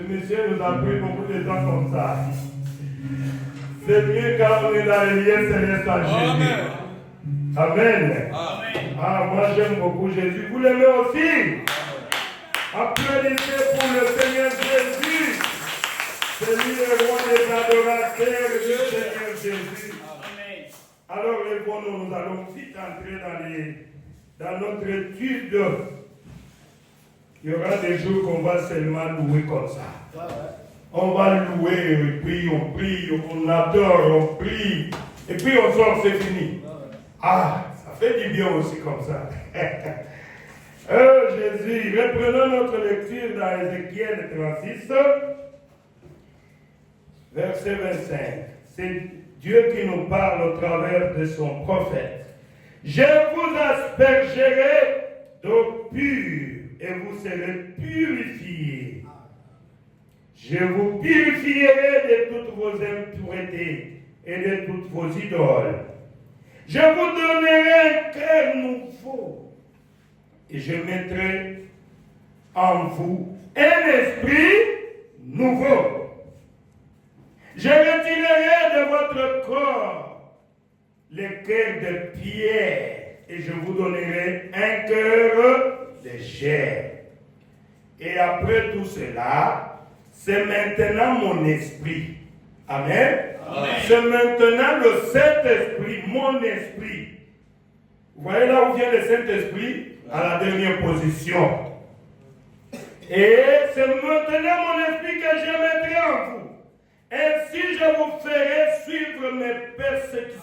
Ce monsieur nous a pris beaucoup de temps comme ça. C'est mieux quand on est dans les lieux célestes à Jésus. Amen. Ah, moi j'aime beaucoup Jésus. Vous l'aimez aussi? Applaudissez pour le Seigneur Jésus. C'est lui le roi des adorateurs du Seigneur Jésus. Alors, nous allons vite entrer dans notre étude. Il y aura des jours qu'on va seulement louer comme ça. On va louer, et puis on prie, on adore, on prie, et puis on sort, c'est fini. Ah, ça fait du bien aussi comme ça. Oh Jésus, reprenons notre lecture dans Ézéchiel 36, verset 25. C'est Dieu qui nous parle au travers de son prophète. Je vous aspergerai d'eau pure et vous serez purifiés. Je vous purifierai de toutes vos impuretés et de toutes vos idoles. Je vous donnerai un cœur nouveau et je mettrai en vous un esprit nouveau. Je retirerai de votre corps le cœur de pierre et je vous donnerai un cœur de chair. Et après tout cela, c'est maintenant mon esprit. Amen. Amen. C'est maintenant le Saint-Esprit, mon esprit. Vous voyez là où vient le Saint-Esprit? À la dernière position. Et c'est maintenant mon esprit que je mettrai en vous. Ainsi je vous ferai suivre mes persécutions.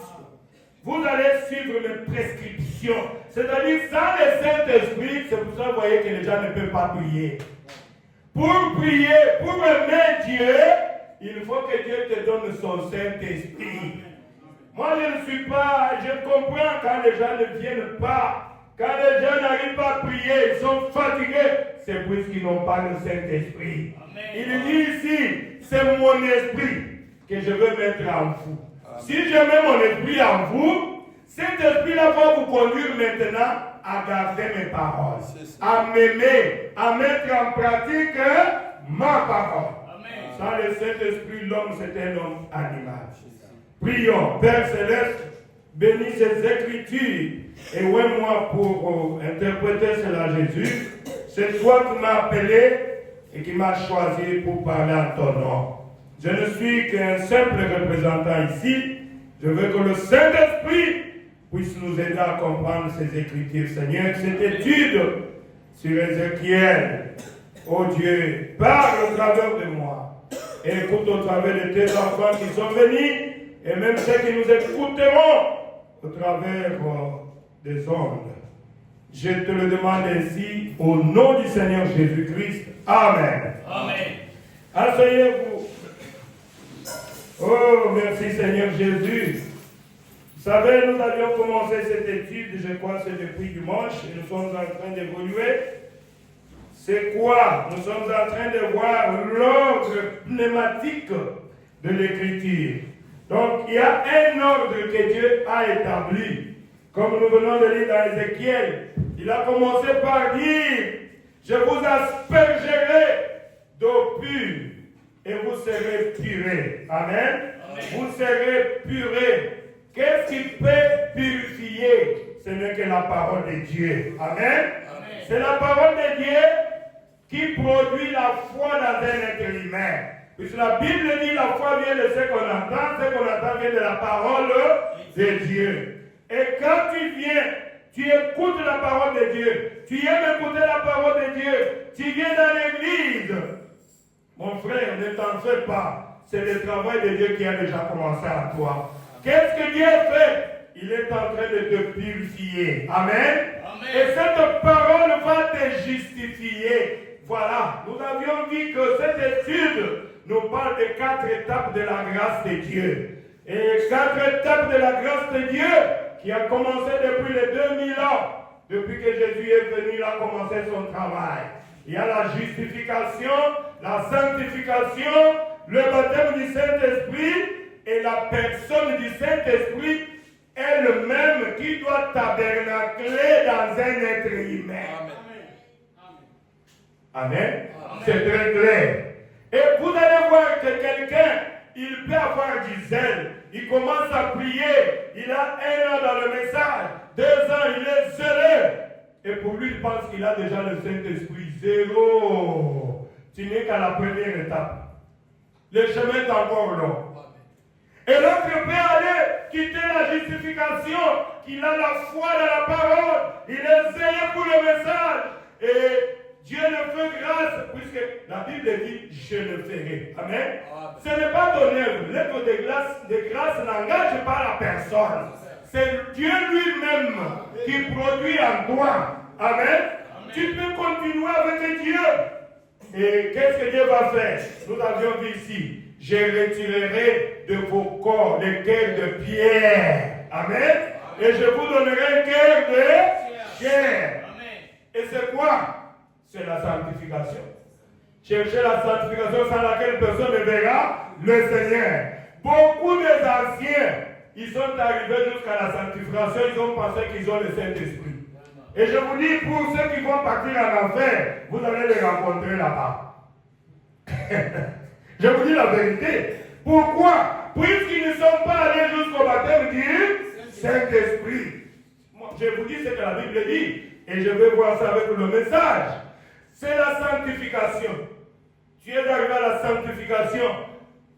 Vous allez suivre mes prescriptions. C'est-à-dire, sans le Saint-Esprit, c'est pour ça que vous voyez que les gens ne peuvent pas prier. Pour prier, pour aimer Dieu, il faut que Dieu te donne son Saint-Esprit. Moi, je comprends quand les gens ne viennent pas. Quand les gens n'arrivent pas à prier, ils sont fatigués. C'est puisqu'ils n'ont pas le Saint-Esprit. Il dit ici, c'est mon esprit que je veux mettre en vous. Si je mets mon esprit en vous, cet esprit-là va vous conduire maintenant à garder mes paroles, à m'aimer, à mettre en pratique ma parole. Amen. Sans le Saint-Esprit, l'homme c'est un homme animal. Prions, Père Céleste, bénis ces Écritures et ouais-moi pour interpréter cela Jésus. C'est toi qui m'as appelé et qui m'as choisi pour parler en ton nom. Je ne suis qu'un simple représentant ici. Je veux que le Saint-Esprit puisse nous aider à comprendre ces Écritures. Seigneur, cette étude sur Ézéchiel, oh Dieu, parle au travers de moi. Et écoute au travers de tes enfants qui sont venus, et même ceux qui nous écouteront au travers des ondes. Je te le demande ainsi, au nom du Seigneur Jésus-Christ. Amen. Amen. Asseyez-vous. Oh, merci Seigneur Jésus. Vous savez, nous avions commencé cette étude, je crois, c'est depuis dimanche, et nous sommes en train d'évoluer. C'est quoi? Nous sommes en train de voir l'ordre pneumatique de l'Écriture. Donc, il y a un ordre que Dieu a établi. Comme nous venons de lire dans Ézéchiel, il a commencé par dire, je vous aspergerai d'eau pure et vous serez purés. Amen. Amen. Vous serez purés. Qu'est-ce qui peut purifier? Ce n'est que la parole de Dieu. Amen. Amen. C'est la parole de Dieu qui produit la foi dans un être humain. Puisque la Bible dit la foi vient de ce qu'on entend vient de la parole de Dieu. Et quand tu viens, tu écoutes la parole de Dieu, tu aimes écouter la parole de Dieu, tu viens dans l'église. Mon frère, ne t'en fais pas. C'est le travail de Dieu qui a déjà commencé à toi. Qu'est-ce que Dieu fait? Il est en train de te purifier. Amen. Amen. Et cette parole va te justifier. Voilà, nous avions dit que cette étude nous parle des 4 étapes de la grâce de Dieu. Et 4 étapes de la grâce de Dieu qui a commencé depuis les 2000 ans. Depuis que Jésus est venu, il a commencé son travail. Il y a la justification, la sanctification, le baptême du Saint-Esprit et la personne du Saint-Esprit elle-même qui doit tabernacler dans un être humain. Amen. Amen. Amen. C'est très clair. Et vous allez voir que quelqu'un, il peut avoir du zèle. Il commence à prier. Il a 1 an dans le message. 2 ans, il est zélé. Et pour lui, il pense qu'il a déjà le Saint-Esprit. 0. Tu n'es qu'à la première étape. Le chemin est encore long. Et l'autre peut aller quitter la justification, qu'il a la foi dans la parole. Il est zélé pour le message. Et Dieu le fait grâce, puisque la Bible dit, je le ferai. Amen. Ce n'est pas ton œuvre. L'œuvre de grâce n'engage pas la personne. C'est Dieu lui-même qui produit en toi. Amen. Tu peux continuer avec Dieu. Et qu'est-ce que Dieu va faire? Nous avions vu ici, je retirerai de vos corps les cœurs de pierre. Amen. Et je vous donnerai un cœur de chair. Et c'est quoi? C'est la sanctification. Cherchez la sanctification sans laquelle personne ne verra le Seigneur. Beaucoup des anciens, ils sont arrivés jusqu'à la sanctification, ils ont pensé qu'ils ont le Saint-Esprit. Et je vous dis, pour ceux qui vont partir en enfer, vous allez les rencontrer là-bas. Je vous dis la vérité. Pourquoi? Puisqu'ils ne sont pas allés jusqu'au baptême du Saint-Esprit. Je vous dis ce que la Bible dit. Et je vais voir ça avec le message. C'est la sanctification. Tu es arrivé à la sanctification,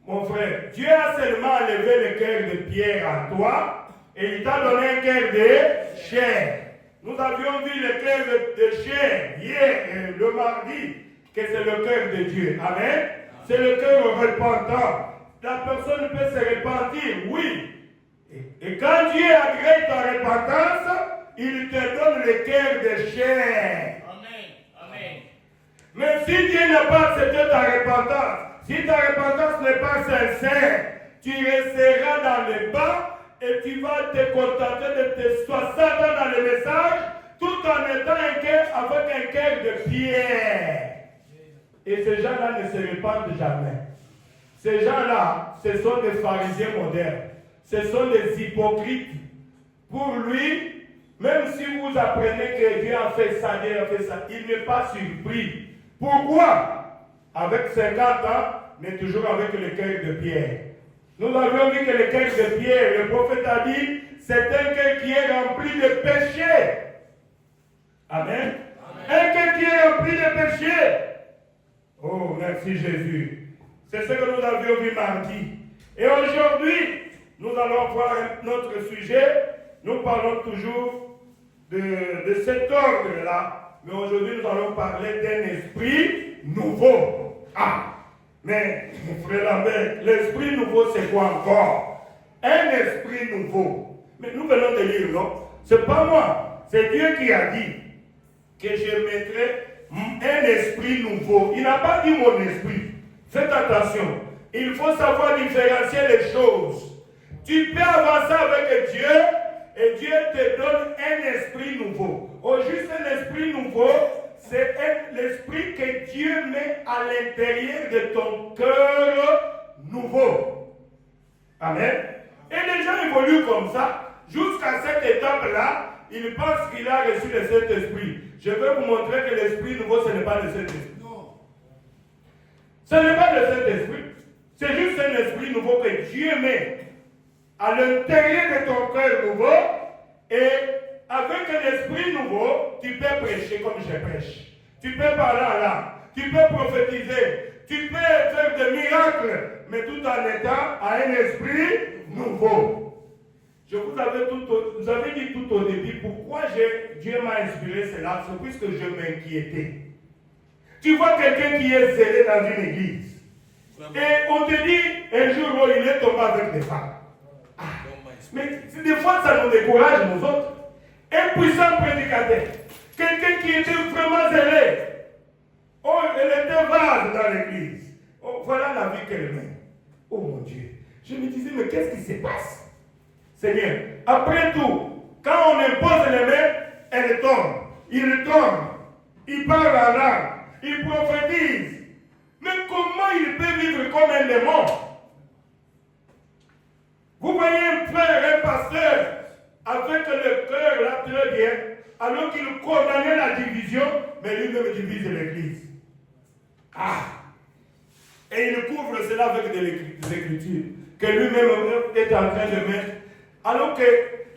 mon frère. Dieu a seulement enlevé le cœur de pierre en toi et il t'a donné un cœur de chair. Nous avions vu le cœur de chair hier, le mardi, que c'est le cœur de Dieu. Amen. C'est le cœur repentant. La personne peut se repentir, oui. Et quand Dieu agrée ta repentance, il te donne le cœur de chair. Mais si Dieu n'a pas accepté ta repentance, si ta repentance n'est pas sincère, tu resteras dans les bas et tu vas te contenter de te 60 ans dans le message, tout en étant un cœur avec un cœur de pierre. Et ces gens-là ne se répandent jamais. Ces gens-là, ce sont des pharisiens modernes. Ce sont des hypocrites. Pour lui, même si vous apprenez que Dieu a fait ça, Dieu a fait ça, il n'est pas surpris. Pourquoi? Avec 50 ans, mais toujours avec le cœur de pierre. Nous avions vu que le cœur de pierre, le prophète a dit, c'est un cœur qui est rempli de péchés. Amen. Un cœur qui est rempli de péchés. Oh, merci Jésus. C'est ce que nous avions vu mardi. Et aujourd'hui, nous allons voir notre sujet. Nous parlons toujours de cet ordre-là. Mais aujourd'hui, nous allons parler d'un esprit nouveau. Ah! Mais, mon frère Lambert, l'esprit nouveau, c'est quoi encore? Un esprit nouveau. Mais nous venons de lire, non? C'est pas moi. C'est Dieu qui a dit que je mettrai un esprit nouveau. Il n'a pas dit mon esprit. Faites attention. Il faut savoir différencier les choses. Tu peux avancer avec Dieu et Dieu te donne un esprit nouveau. Au juste un esprit nouveau, c'est l'esprit que Dieu met à l'intérieur de ton cœur nouveau. Amen. Et les gens évoluent comme ça. Jusqu'à cette étape-là, ils pensent qu'il a reçu le Saint-Esprit. Je vais vous montrer que l'esprit nouveau, ce n'est pas le Saint-Esprit. Non. Ce n'est pas le Saint-Esprit. C'est juste un esprit nouveau que Dieu met à l'intérieur de ton cœur nouveau. Et avec un esprit nouveau, tu peux prêcher comme je prêche. Tu peux parler en langue. Tu peux prophétiser. Tu peux faire des miracles, mais tout en étant à un esprit nouveau. Je vous avais dit tout au début pourquoi Dieu m'a inspiré cela. C'est puisque je m'inquiétais. Tu vois quelqu'un qui est zélé dans une église. Et on te dit un jour où il est tombé avec des femmes. Ah, mais des fois ça nous décourage nous autres. Un puissant prédicateur, quelqu'un qui était vraiment zélé. Oh, elle était vase dans l'église. Oh, voilà la vie qu'elle mène. Oh mon Dieu. Je me disais, mais qu'est-ce qui se passe? Seigneur, après tout, quand on impose les mains, elle tombe. Il tombe. Il parle en langue. Il prophétise. Mais comment il peut vivre comme un démon? Vous voyez un frère, un pasteur, avec le cœur là très bien, alors qu'il condamnait la division, mais lui-même divise l'église. Ah! Et il couvre cela avec des écritures que lui-même est en train de mettre. Alors que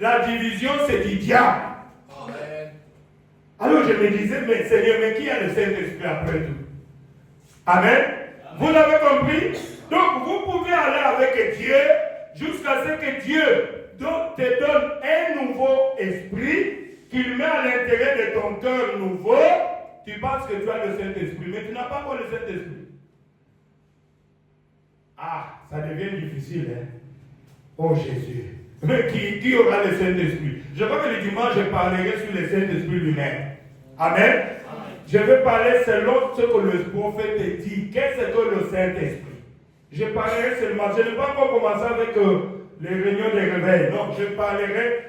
la division, c'est du diable. Amen. Alors je me disais, mais Seigneur, mais qui a le Saint-Esprit après tout? Amen. Vous l'avez compris? Donc vous pouvez aller avec Dieu jusqu'à ce que Dieu te donne un nouveau esprit, qu'il met à l'intérieur de ton cœur nouveau. Tu penses que tu as le Saint-Esprit, mais tu n'as pas encore le Saint-Esprit. Ah, ça devient difficile, hein? Oh Jésus. Mais qui aura le Saint-Esprit? Je crois que le dimanche, je parlerai sur le Saint-Esprit lui-même. Amen. Amen. Je vais parler selon ce que le prophète dit. Qu'est-ce que le Saint-Esprit? Je parlerai seulement. Je n'ai pas encore commencé avec les réunions des réveils. Non, je parlerai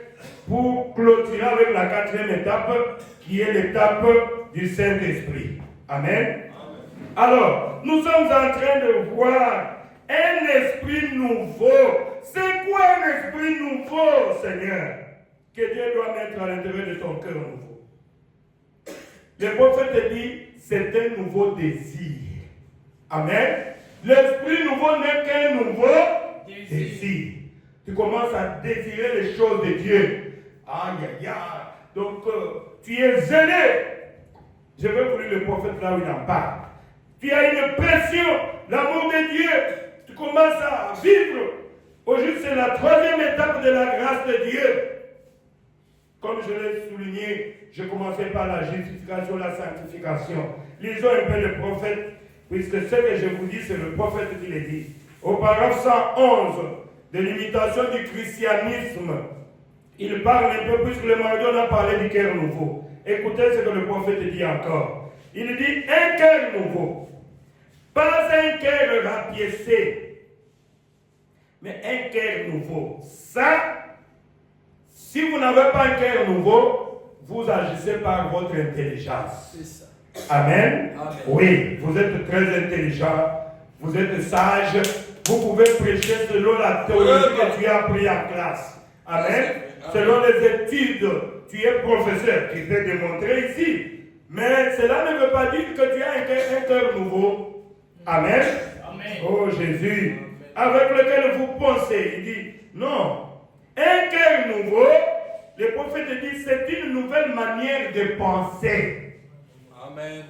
pour clôturer avec la 4e étape, qui est l'étape du Saint-Esprit. Amen. Alors, nous sommes en train de voir un esprit nouveau. C'est quoi un esprit nouveau, Seigneur, que Dieu doit mettre à l'intérieur de ton cœur nouveau? Le prophète dit, c'est un nouveau désir. Amen. L'esprit nouveau n'est qu'un nouveau désir. Tu commences à désirer les choses de Dieu. Aïe, aïe, aïe. Donc, tu es zélé. Je vais vous lire le prophète là où il en parle. Tu as une pression, l'amour de Dieu. Tu commences à vivre. Aujourd'hui, c'est la 3e étape de la grâce de Dieu. Comme je l'ai souligné, je commençais par la justification, la sanctification. Lisons un peu le prophète, puisque ce que je vous dis, c'est le prophète qui le dit. Au paragraphe 111 de l'imitation du christianisme, il parle un peu, puisque le Marion a parlé du cœur nouveau. Écoutez ce que le prophète dit encore. Il dit un cœur nouveau. Pas un cœur rapiécé, mais un cœur nouveau. Ça, si vous n'avez pas un cœur nouveau, vous agissez par votre intelligence. C'est ça. Amen. Amen. Oui, vous êtes très intelligent, vous êtes sage, vous pouvez prêcher selon la théologie que tu as appris en classe. Amen. Selon les études, tu es professeur, tu peux démontrer ici. Mais cela ne veut pas dire que tu as un cœur nouveau. Amen. Amen. Oh Jésus, avec lequel vous pensez, il dit, non, un cœur nouveau, le prophète dit, c'est une nouvelle manière de penser. Amen.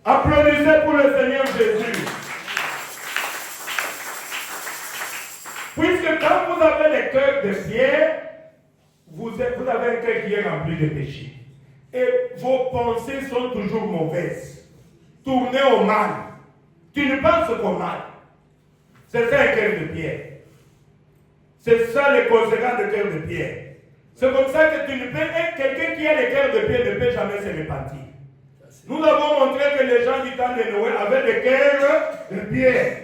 Applaudissez pour le Seigneur Jésus. Puisque quand vous avez le cœur de pierre, vous avez un cœur qui est rempli de péché. Et vos pensées sont toujours mauvaises, tournées au mal. Tu ne penses qu'au mal. C'est ça un cœur de pierre. C'est ça les conséquences de cœur de pierre. C'est comme ça que tu ne peux être quelqu'un qui a le cœur de pierre ne peut jamais se repentir. Nous avons montré que les gens du temps de Noé avaient le cœur de pierre.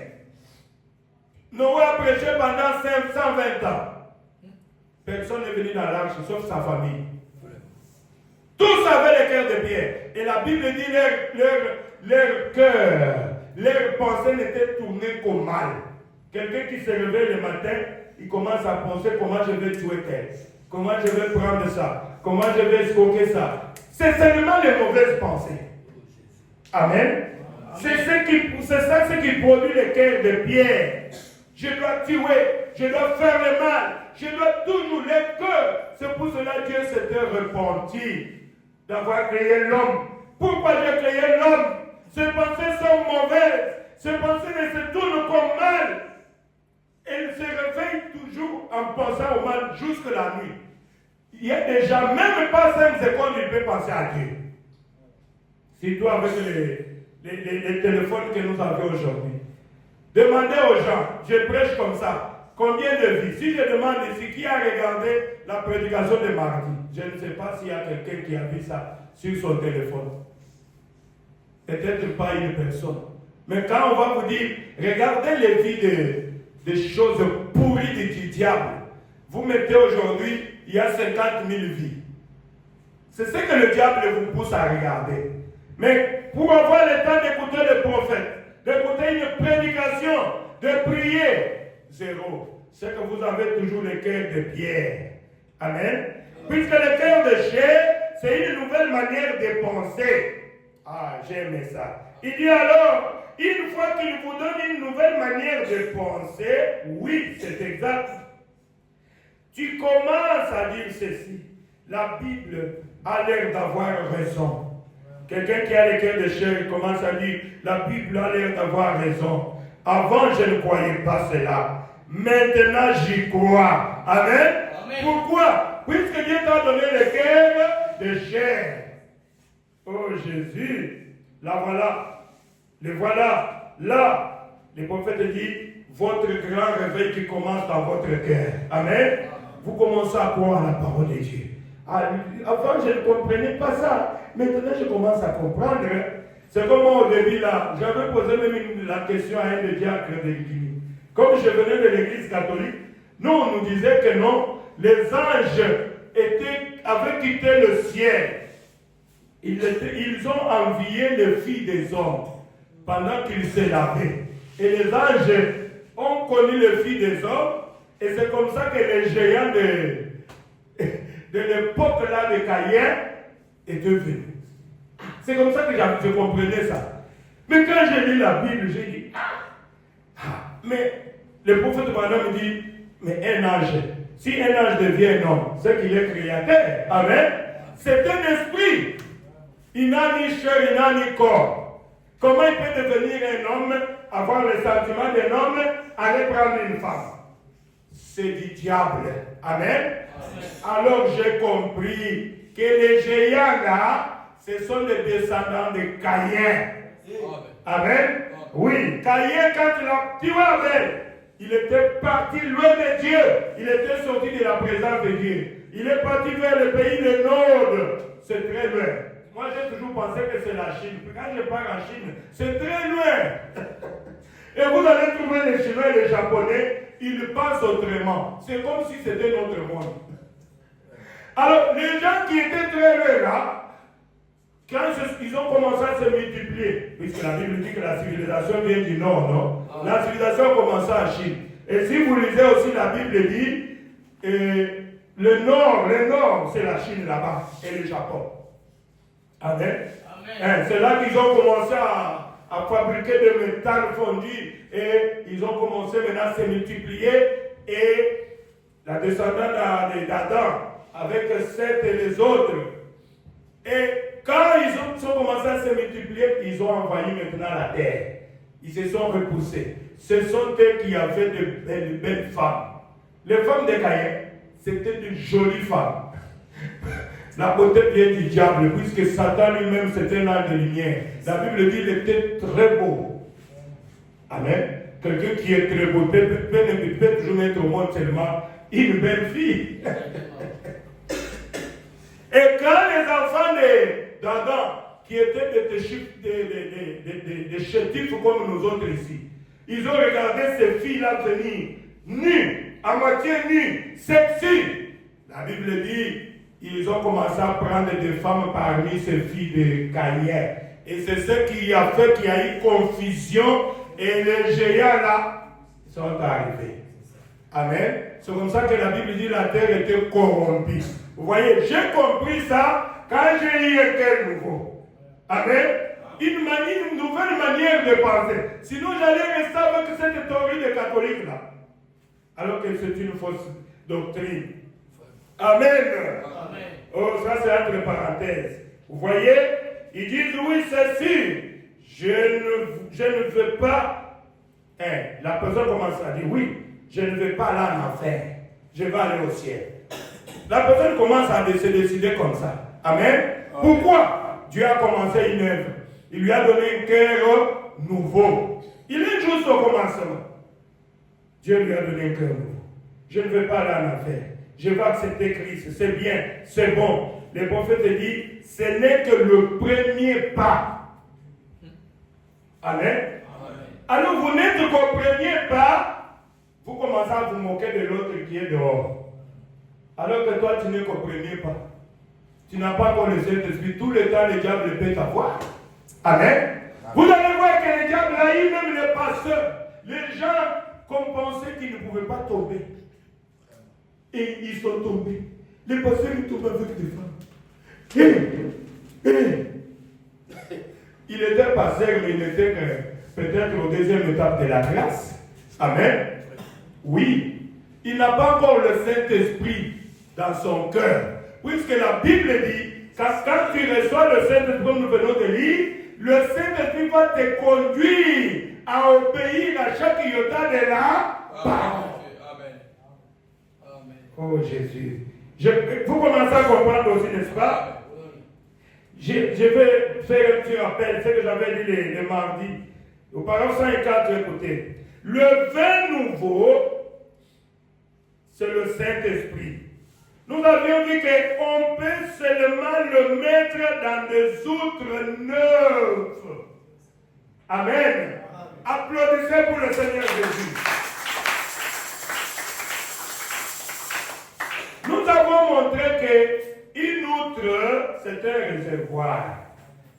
Noé a prêché pendant 120 ans. Personne n'est venu dans l'arche, sauf sa famille. Tous avaient le cœur de pierre. Et la Bible dit leur cœur, leur pensée n'était tournée qu'au mal. Quelqu'un qui se réveille le matin, il commence à penser comment je vais tuer tel, comment je vais prendre ça, comment je vais escroquer ça. C'est seulement les mauvaises pensées. Amen. C'est ça ce qui produit le cœur de pierre. Je dois tuer, je dois faire le mal, je dois toujours le cœur. C'est pour cela que Dieu s'était repenti d'avoir créé l'homme. Pourquoi Dieu a créé l'homme? Ses pensées sont mauvaises, ses pensées ne se tournent qu'au mal. Elle se réveille toujours en pensant au mal jusque la nuit. Il y a des gens, même pas 5 secondes, il peut penser à Dieu. Surtout avec les téléphones que nous avons aujourd'hui. Demandez aux gens, je prêche comme ça, combien de vies? Si je demande ici, qui a regardé la prédication de mardi? Je ne sais pas s'il y a quelqu'un qui a vu ça sur son téléphone. Peut-être pas une personne. Mais quand on va vous dire, regardez les vies des choses pourries du diable. Vous mettez aujourd'hui, il y a 50 000 vies. C'est ce que le diable vous pousse à regarder. Mais pour avoir le temps d'écouter le prophète, d'écouter une prédication, de prier, zéro. C'est que vous avez toujours le cœur de pierre. Amen. Puisque le cœur de chair, c'est une nouvelle manière de penser. Ah, j'aime ça. Il dit alors, une fois qu'il vous donne une nouvelle manière de penser, oui, c'est exact. Tu commences à dire ceci. La Bible a l'air d'avoir raison. Quelqu'un qui a le cœur de chair commence à dire, la Bible a l'air d'avoir raison. Avant, je ne croyais pas cela. Maintenant, j'y crois. Amen. Amen. Pourquoi? Puisque Dieu t'a donné le cœur de chair. Oh Jésus, la voilà. Le voilà. Là, le prophète dit, votre grand réveil qui commence dans votre cœur. Amen. Vous commencez à croire à la parole de Dieu. Avant, je ne comprenais pas ça. Maintenant, je commence à comprendre. C'est comme moi, au début, là, j'avais posé même la question à un des diacres de l'Église. Comme je venais de l'Église catholique, nous, on nous disait que non, les anges avaient quitté le ciel. Ils ont envié les filles des hommes pendant qu'ils se lavaient. Et les anges ont connu les filles des hommes. Et c'est comme ça que les géants de l'époque là de Caïn étaient venus. C'est comme ça que je comprenais ça. Mais quand j'ai lu la Bible, j'ai dit, mais le prophète me dit, mais un ange, si un ange devient un homme, c'est qu'il est créateur. Amen. C'est un esprit. Il n'a ni chair, il n'a ni corps. Comment il peut devenir un homme, avoir les sentiments d'un homme, aller prendre une femme? C'est du diable. Amen. Alors j'ai compris que les géants là, ce sont les descendants de Caïn. Amen. Oui, Caïn, quand il a tué Abel, il était parti loin de Dieu. Il était sorti de la présence de Dieu. Il est parti vers le pays du Nord. C'est très loin. Moi, j'ai toujours pensé que c'est la Chine. Quand je pars en Chine, c'est très loin. Et vous allez trouver les Chinois et les Japonais, ils pensent autrement. C'est comme si c'était notre monde. Alors, les gens qui étaient très loin là, quand ils ont commencé à se multiplier, puisque la Bible dit que la civilisation vient du Nord, non? La civilisation a commencé en Chine. Et si vous lisez aussi la Bible dit, le Nord, c'est la Chine là-bas, et le Japon. Amen. Amen. C'est là qu'ils ont commencé à fabriquer des métal fondus et ils ont commencé maintenant à se multiplier et la descendante d'Adam avec Seth et les autres. Et quand ils ont commencé à se multiplier, ils ont envahi maintenant la terre. Ils se sont repoussés. Ce sont eux qui avaient de belles femmes. Les femmes de Caïn, c'était de jolies femmes. La beauté vient du diable, puisque Satan lui-même c'était un ange de lumière. La Bible dit qu'il était très beau. Amen. Quelqu'un qui est très beau peut toujours mettre au monde seulement une belle fille. Et quand les enfants d'Adam, qui étaient des chétifs comme nous autres ici, ils ont regardé ces filles-là venir, nues, à moitié nues, sexy. La Bible dit, ils ont commencé à prendre des femmes parmi ces filles de Caïn. Et c'est ce qui a fait qu'il y a eu confusion et les géants là sont arrivés. Amen. C'est comme ça que la Bible dit que la terre était corrompue. Vous voyez, j'ai compris ça quand j'ai eu un cœur nouveau. Amen. Une nouvelle manière de penser. Sinon, j'allais rester avec cette théorie des catholiques là. Alors que c'est une fausse doctrine. Amen. Amen. Oh, ça c'est entre parenthèses. Vous voyez, ils disent oui, c'est sûr. Je ne veux pas. La personne commence à dire oui, je ne veux pas aller en enfer. Je vais aller au ciel. La personne commence à se décider comme ça. Amen. Pourquoi? Dieu a commencé une œuvre. Il lui a donné un cœur nouveau. Il est juste au commencement. Dieu lui a donné un cœur nouveau. Je ne veux pas aller en enfer. Je vais accepter Christ. C'est bien, c'est bon. Le prophète dit, ce n'est que le premier pas. Amen. Amen. Alors vous n'êtes qu'au premier pas, vous commencez à vous moquer de l'autre qui est dehors. Alors que toi, tu n'es qu'au premier pas. Tu n'as pas encore le Saint-Esprit. Tout le temps, le diable peut t'avoir. Amen. Amen. Vous allez voir que le diable a eu même les pasteurs. Les gens qu'on pensait qu'ils ne pouvaient pas tomber. Et ils sont tombés. Les pasteurs, ils tombent avec des femmes. Il était pasteur, mais il n'était peut-être au deuxième étape de la grâce. Amen. Oui, il n'a pas encore le Saint-Esprit dans son cœur. Puisque la Bible dit, quand tu reçois le Saint-Esprit, comme nous venons de lire, le Saint-Esprit va te conduire à obéir à chaque iota de la parole. Amen. Oh Jésus. Vous commencez à comprendre aussi, n'est-ce pas? Je vais faire un petit rappel, ce que j'avais dit les mardis. Au paragraphe 104, écoutez. Le vin nouveau, c'est le Saint-Esprit. Nous avions dit qu'on peut seulement le mettre dans des outres neuves. Amen. Applaudissez pour le Seigneur Jésus. Nous avons montré qu'une outre, c'est un réservoir.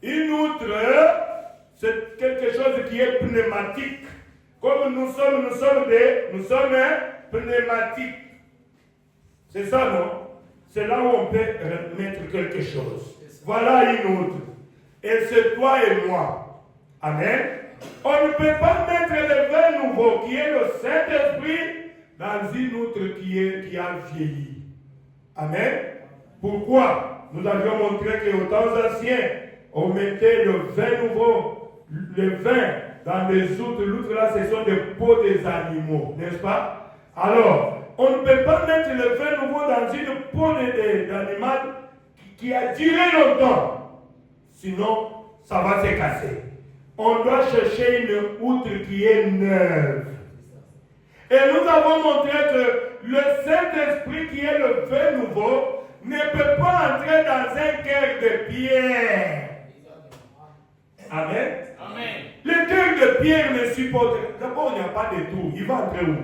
Une outre, c'est quelque chose qui est pneumatique. Comme nous sommes pneumatiques. C'est ça, non? C'est là où on peut mettre quelque chose. Voilà une outre. Et c'est toi et moi. Amen. On ne peut pas mettre le vin nouveau, qui est le Saint-Esprit, dans une outre qui a vieilli. Amen. Pourquoi? Nous avions montré qu'aux temps anciens, on mettait le vin nouveau, le vin dans les outres. L'outre là, ce sont des peaux des animaux, n'est-ce pas? Alors, on ne peut pas mettre le vin nouveau dans une peau d'animal qui a duré longtemps. Sinon, ça va se casser. On doit chercher une outre qui est neuve. Et nous avons montré que le Saint-Esprit qui est le vin nouveau ne peut pas entrer dans un cœur de pierre. Amen. Amen. Le cœur de pierre ne supporte. D'abord, il n'y a pas de tour. Il va entrer où?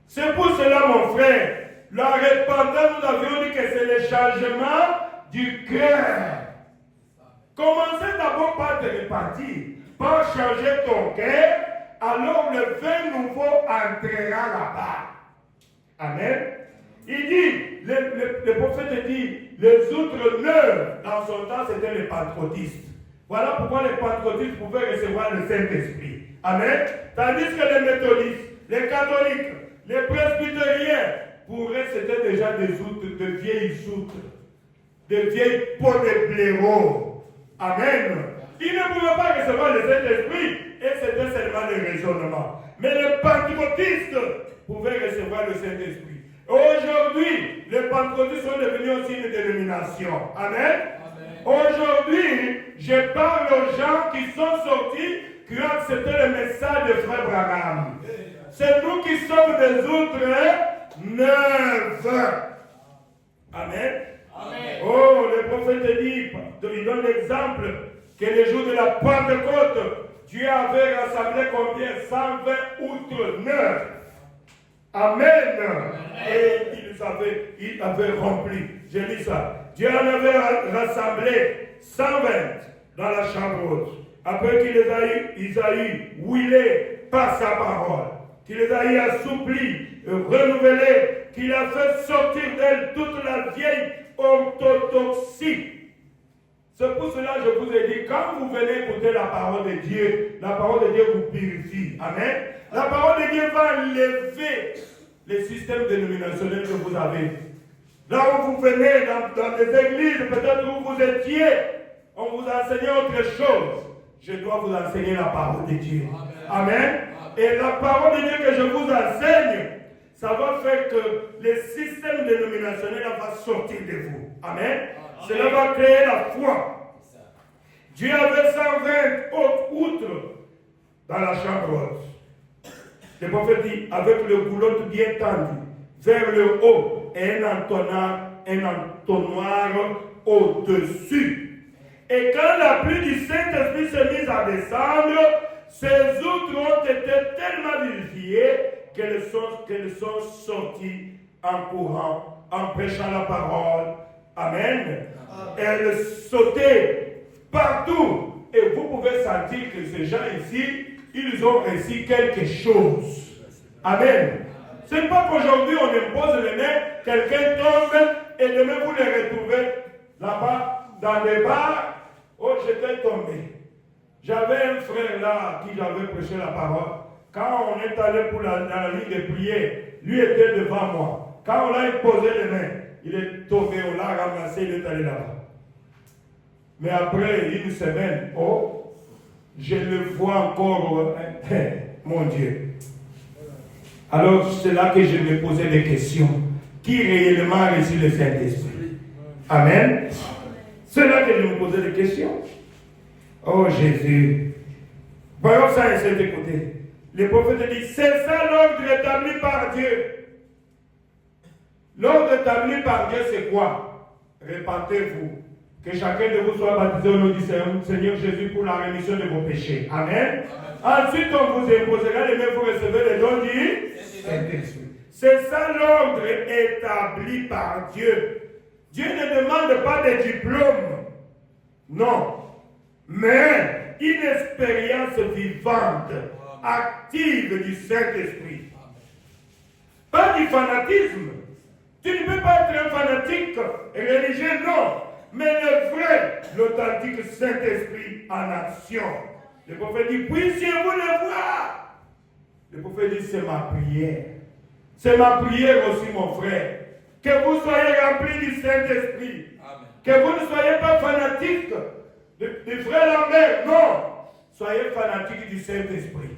C'est pour cela, mon frère, la repentance, nous avions dit que c'est le changement du cœur. Commencez d'abord par te repentir, par changer ton cœur, alors le vin nouveau entrera là-bas. Amen. Il dit, le prophète dit, les outres neuves, dans son temps, c'était les pentecôtistes. Voilà pourquoi les pentecôtistes pouvaient recevoir le Saint-Esprit. Amen. Tandis que les méthodistes, les catholiques, les presbytériens, pour eux, c'était déjà des outres, de vieilles outres, de vieilles peaux de blaireaux. Amen. Ils ne pouvaient pas recevoir le Saint-Esprit et c'était seulement le raisonnement. Mais les pentecôtistes pouvaient recevoir le Saint-Esprit. Aujourd'hui, les pentecôtistes sont devenus aussi une dénomination. Amen. Aujourd'hui, je parle aux gens qui sont sortis, qui ont accepté le message de Frère Branham. C'est nous qui sommes des outres neuves. Amen. Amen. Oh, le prophète dit, il donne l'exemple que le jour de la Pentecôte, Dieu avait rassemblé combien? 120 outres neuves. Amen. Et il avait rempli. Je lis ça. Dieu en avait rassemblé 120 dans la chambre haute. Après qu'il les a eu huilés par sa parole, qu'il les a eu assouplis, renouvelés, qu'il a fait sortir d'elle toute la vieille orthodoxie. C'est pour cela que je vous ai dit, quand vous venez écouter la parole de Dieu, la parole de Dieu vous purifie. Amen. La parole de Dieu va enlever les systèmes dénominationnels que vous avez. Là où vous venez, dans des églises, peut-être où vous étiez, on vous enseignait autre chose. Je dois vous enseigner la parole de Dieu. Amen. Amen. Et la parole de Dieu que je vous enseigne, ça va faire que le système dénominationnel va sortir de vous. Amen. Amen. Cela va créer la foi. Dieu avait 120 autres outres dans la chambre haute. Le prophète dit, avec le goulot bien tendu, vers le haut, et un entonnoir au-dessus. Et quand la pluie du Saint-Esprit s'est mise à descendre, ces outres ont été tellement vivifiées qu'elles sont sorties en courant, en prêchant la parole. Amen. Elles sautaient partout. Et vous pouvez sentir que ces gens ici, ils ont réussi quelque chose. Amen. Ce n'est pas qu'aujourd'hui on impose les mains, quelqu'un tombe et demain vous les retrouvez là-bas dans les bars. Oh, j'étais tombé. J'avais un frère là qui j'avais prêché la parole. Quand on est allé pour dans la ligne de prière, lui était devant moi. Quand on a posé les mains, il est tombé, on l'a ramassé, il est allé là-bas. Mais après une semaine, oh, je le vois encore, mon Dieu. Alors c'est là que je me posais des questions. Qui réellement a reçu le Saint-Esprit? Amen. C'est là que je me posais des questions. Oh Jésus. Voyons ça et cet écouter. Le prophète dit, c'est ça l'ordre établi par Dieu. L'ordre établi par Dieu, c'est quoi? Répentez-vous. Que chacun de vous soit baptisé au nom du Seigneur Jésus pour la rémission de vos péchés. Amen. Ensuite, on vous imposera les mains pour recevoir les dons du Saint-Esprit. C'est ça l'ordre établi par Dieu. Dieu ne demande pas de diplôme. Non. Mais une expérience vivante, active du Saint-Esprit. Pas du fanatisme. Tu ne peux pas être un fanatique religieux, non. Mais le vrai, l'authentique Saint-Esprit en action. Le prophète dit, puissiez-vous le voir. Le prophète dit, c'est ma prière. C'est ma prière aussi, mon frère. Que vous soyez remplis du Saint-Esprit. Que vous ne soyez pas fanatiques du frère Lambert. Non. Soyez fanatiques du Saint-Esprit.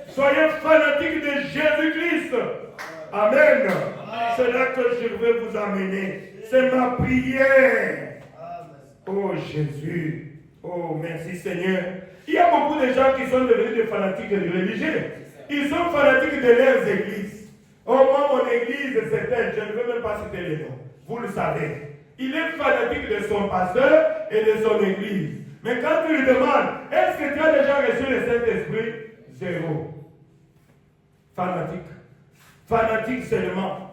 Soyez fanatiques de Jésus-Christ. Amen. C'est là que je vais vous amener. C'est ma prière. Oh Jésus. Oh merci Seigneur. Il y a beaucoup de gens qui sont devenus des fanatiques religieux. Ils sont fanatiques de leurs églises. Oh moi mon église c'est elle. Je ne veux même pas citer les noms. Vous le savez. Il est fanatique de son pasteur et de son église. Mais quand tu lui demandes, est-ce que tu as déjà reçu le Saint-Esprit? Zéro. Fanatique. Fanatique seulement.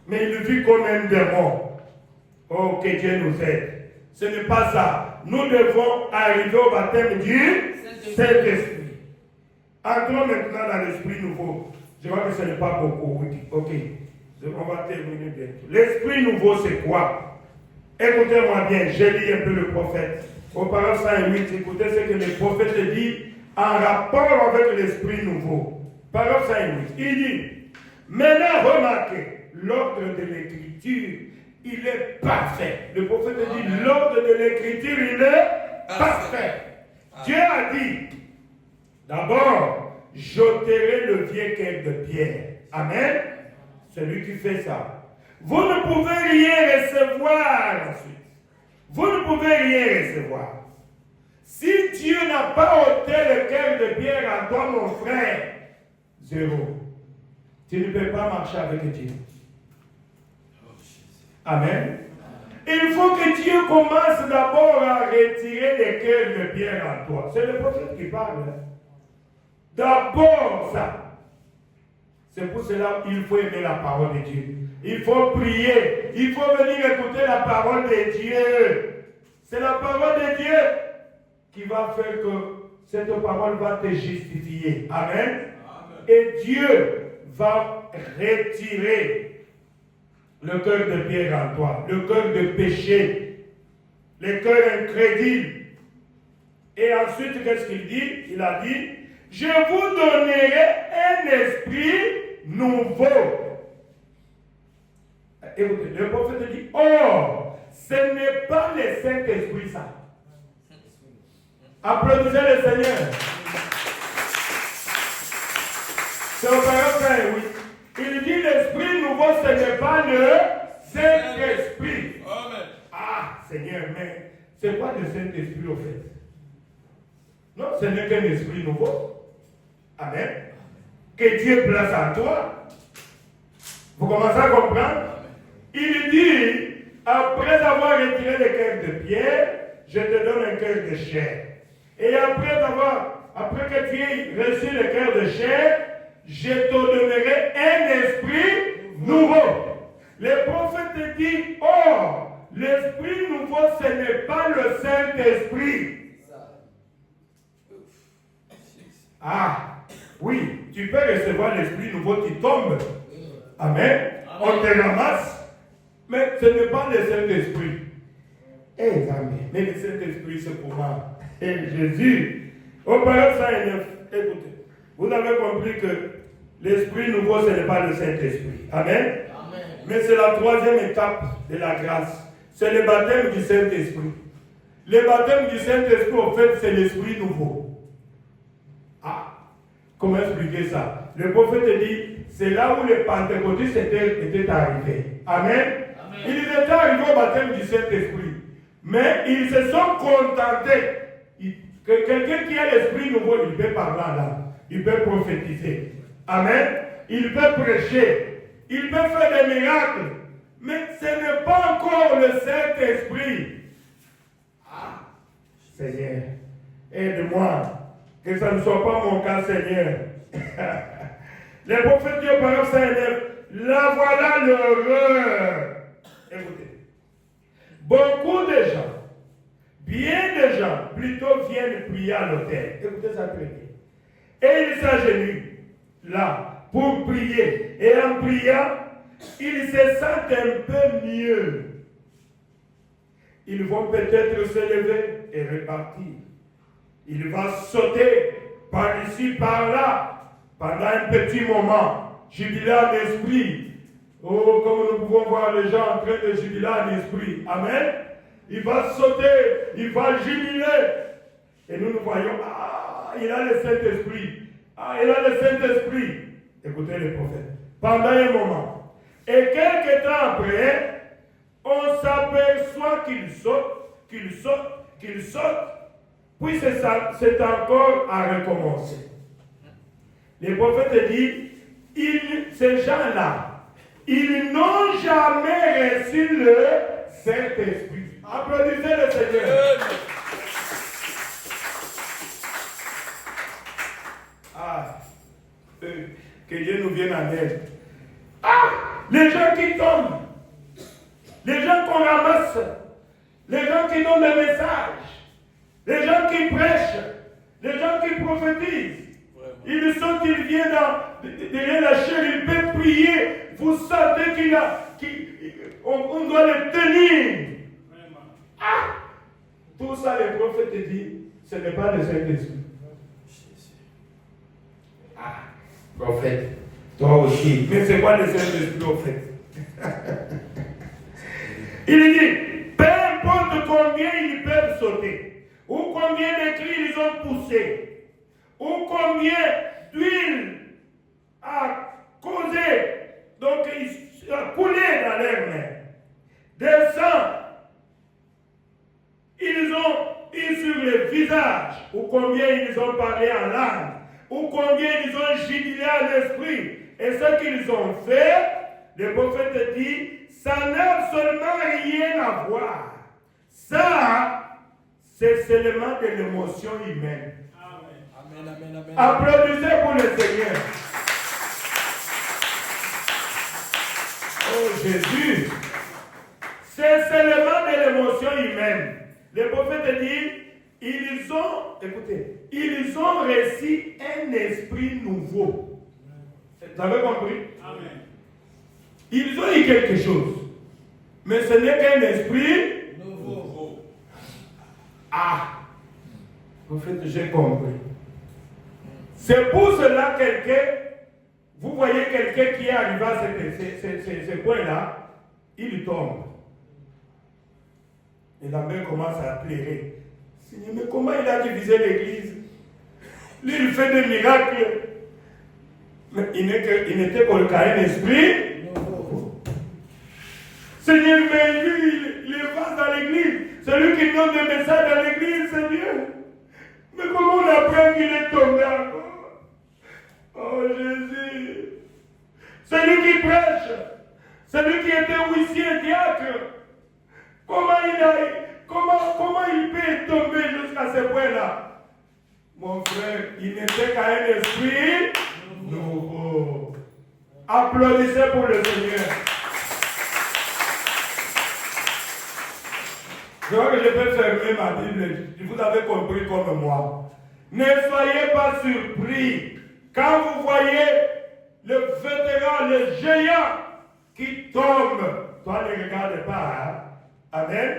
Mais il vit comme un démon. Oh, que Dieu nous aide. Ce n'est pas ça. Nous devons arriver au baptême du Saint-Esprit. Entrons maintenant dans l'esprit nouveau. Je vois que ce n'est pas beaucoup. Oui. Ok. On va terminer bientôt. L'esprit nouveau, c'est quoi? Écoutez-moi bien. Je lis un peu le prophète. Au paragraphe 108, écoutez ce que le prophète dit en rapport avec l'esprit nouveau. Paragraphe 108. Il dit, maintenant remarquez, l'ordre de l'écriture, il est parfait. Le prophète dit, l'ordre de l'écriture, il est parfait. Dieu a dit, d'abord, j'ôterai le vieux cœur de pierre. Amen. Celui qui fait ça. Vous ne pouvez rien recevoir ensuite. Vous ne pouvez rien recevoir. Si Dieu n'a pas ôté le cœur de pierre à toi, mon frère, zéro. Tu ne peux pas marcher avec Dieu. Amen. Il faut que Dieu commence d'abord à retirer les cœurs de pierre en toi. C'est le prophète qui parle. D'abord ça. C'est pour cela qu'il faut aimer la parole de Dieu. Il faut prier. Il faut venir écouter la parole de Dieu. C'est la parole de Dieu qui va faire que cette parole va te justifier. Amen. Amen. Et Dieu va retirer le cœur de pierre en toi, le cœur de péché, le cœur incrédule. Et ensuite, qu'est-ce qu'il dit? Il a dit, je vous donnerai un esprit nouveau. Écoutez, le prophète dit, oh, ce n'est pas le Saint-Esprit ça. Applaudissez le Seigneur. C'est au paragraphe 1, oui. Il dit l'esprit nouveau, ce n'est pas le Saint-Esprit. Amen. Ah, Seigneur, mais c'est quoi le Saint-Esprit au fait? Non, ce n'est qu'un esprit nouveau. Amen. Que Dieu place en toi. Vous commencez à comprendre? Il dit, après avoir retiré le cœur de pierre, je te donne un cœur de chair. Et après que tu aies reçu le cœur de chair, je te donnerai un esprit nouveau. Le prophète dit, oh, l'esprit nouveau, ce n'est pas le Saint-Esprit. Ah, oui, tu peux recevoir l'esprit nouveau qui tombe. Amen. On te ramasse. Mais ce n'est pas le Saint-Esprit. Eh, amen. Mais le Saint-Esprit, c'est comment? Et Jésus, au paragraphe 109, écoutez, vous avez compris que l'Esprit nouveau, ce n'est pas le Saint-Esprit. Amen. Amen. Mais c'est la troisième étape de la grâce. C'est le baptême du Saint-Esprit. Le baptême du Saint-Esprit, en fait, c'est l'Esprit nouveau. Ah, comment expliquer ça? Le prophète dit, c'est là où les pentecôtistes étaient arrivés. Amen. Amen. Ils étaient arrivés au baptême du Saint-Esprit. Mais ils se sont contentés. Que quelqu'un qui a l'Esprit nouveau, il peut parler là. Il peut prophétiser. Amen. Il peut prêcher. Il peut faire des miracles. Mais ce n'est pas encore le Saint-Esprit. Ah, Seigneur, aide-moi. Que ça ne soit pas mon cas, Seigneur. Les prophètes Dieu par Saint-Esprit, là voilà l'horreur. Écoutez. Beaucoup de gens, bien de gens, plutôt viennent prier à l'autel. Écoutez ça très bien. Et ils s'agenouillent là pour prier. Et en priant, ils se sentent un peu mieux. Ils vont peut-être se lever et repartir. Il va sauter par ici, par là, pendant un petit moment, jubilant d'esprit. Oh, comme nous pouvons voir les gens en train de jubiler en esprit. Amen. Il va sauter, il va jubiler. Et nous voyons, ah, il a le Saint-Esprit. Ah, il a le Saint-Esprit. Écoutez les prophètes. Pendant un moment. Et quelques temps après, on s'aperçoit qu'il saute, puis c'est encore à recommencer. Les prophètes disent, ces gens-là, ils n'ont jamais reçu le Saint-Esprit. Applaudissez le Seigneur. Ah, que Dieu nous vienne en aide. Ah, les gens qui tombent, les gens qu'on ramasse, les gens qui donnent des messages, les gens qui prêchent, les gens qui prophétisent. Ils sautent, ils viennent derrière la chair, ils peuvent prier. Vous sentez on doit les tenir. Ah! Tout ça, les prophètes disent, ce n'est pas le Saint-Esprit. Ah, prophète, toi aussi. Mais c'est quoi le Saint-Esprit, au fait? Il dit, peu importe combien ils peuvent sauter, ou combien de cris ils ont poussé, ou combien d'huile a causé, donc il a coulé dans leurs mains, des sangs, ils ont eu sur le visage, ou combien ils ont parlé en langue, ou combien ils ont jubilé à l'esprit, et ce qu'ils ont fait, le prophète dit, ça n'a absolument rien à voir. Ça, c'est seulement de l'émotion humaine. Amen, amen, amen. Applaudissez pour le Seigneur. Oh Jésus, c'est seulement de l'émotion humaine. Le prophète dit, ils ont reçu un esprit nouveau. Vous avez compris? Amen. Ils ont eu quelque chose, mais ce n'est qu'un esprit nouveau. Ah, prophète, j'ai compris. C'est pour cela vous voyez quelqu'un qui est arrivé à ce point-là, il tombe. Et la main commence à pleurer. Seigneur, mais comment il a divisé l'église? Lui, il fait des miracles. Mais il n'était qu'un esprit. Seigneur, mais lui, il est face dans l'église. C'est lui qui donne des messages dans l'église, Seigneur. Mais comment on apprend qu'il est tombé encore? Oh Jésus. C'est lui qui prêche. C'est lui qui était huissier diacre. Comment il peut tomber jusqu'à ce point-là? Mon frère, il n'était qu'un esprit nouveau. Applaudissez pour le Seigneur. Je crois que je peux fermer ma Bible. Vous avez compris comme moi. Ne soyez pas surpris quand vous voyez le vétéran, le géant qui tombe. Toi, ne regarde pas. Hein? Amen.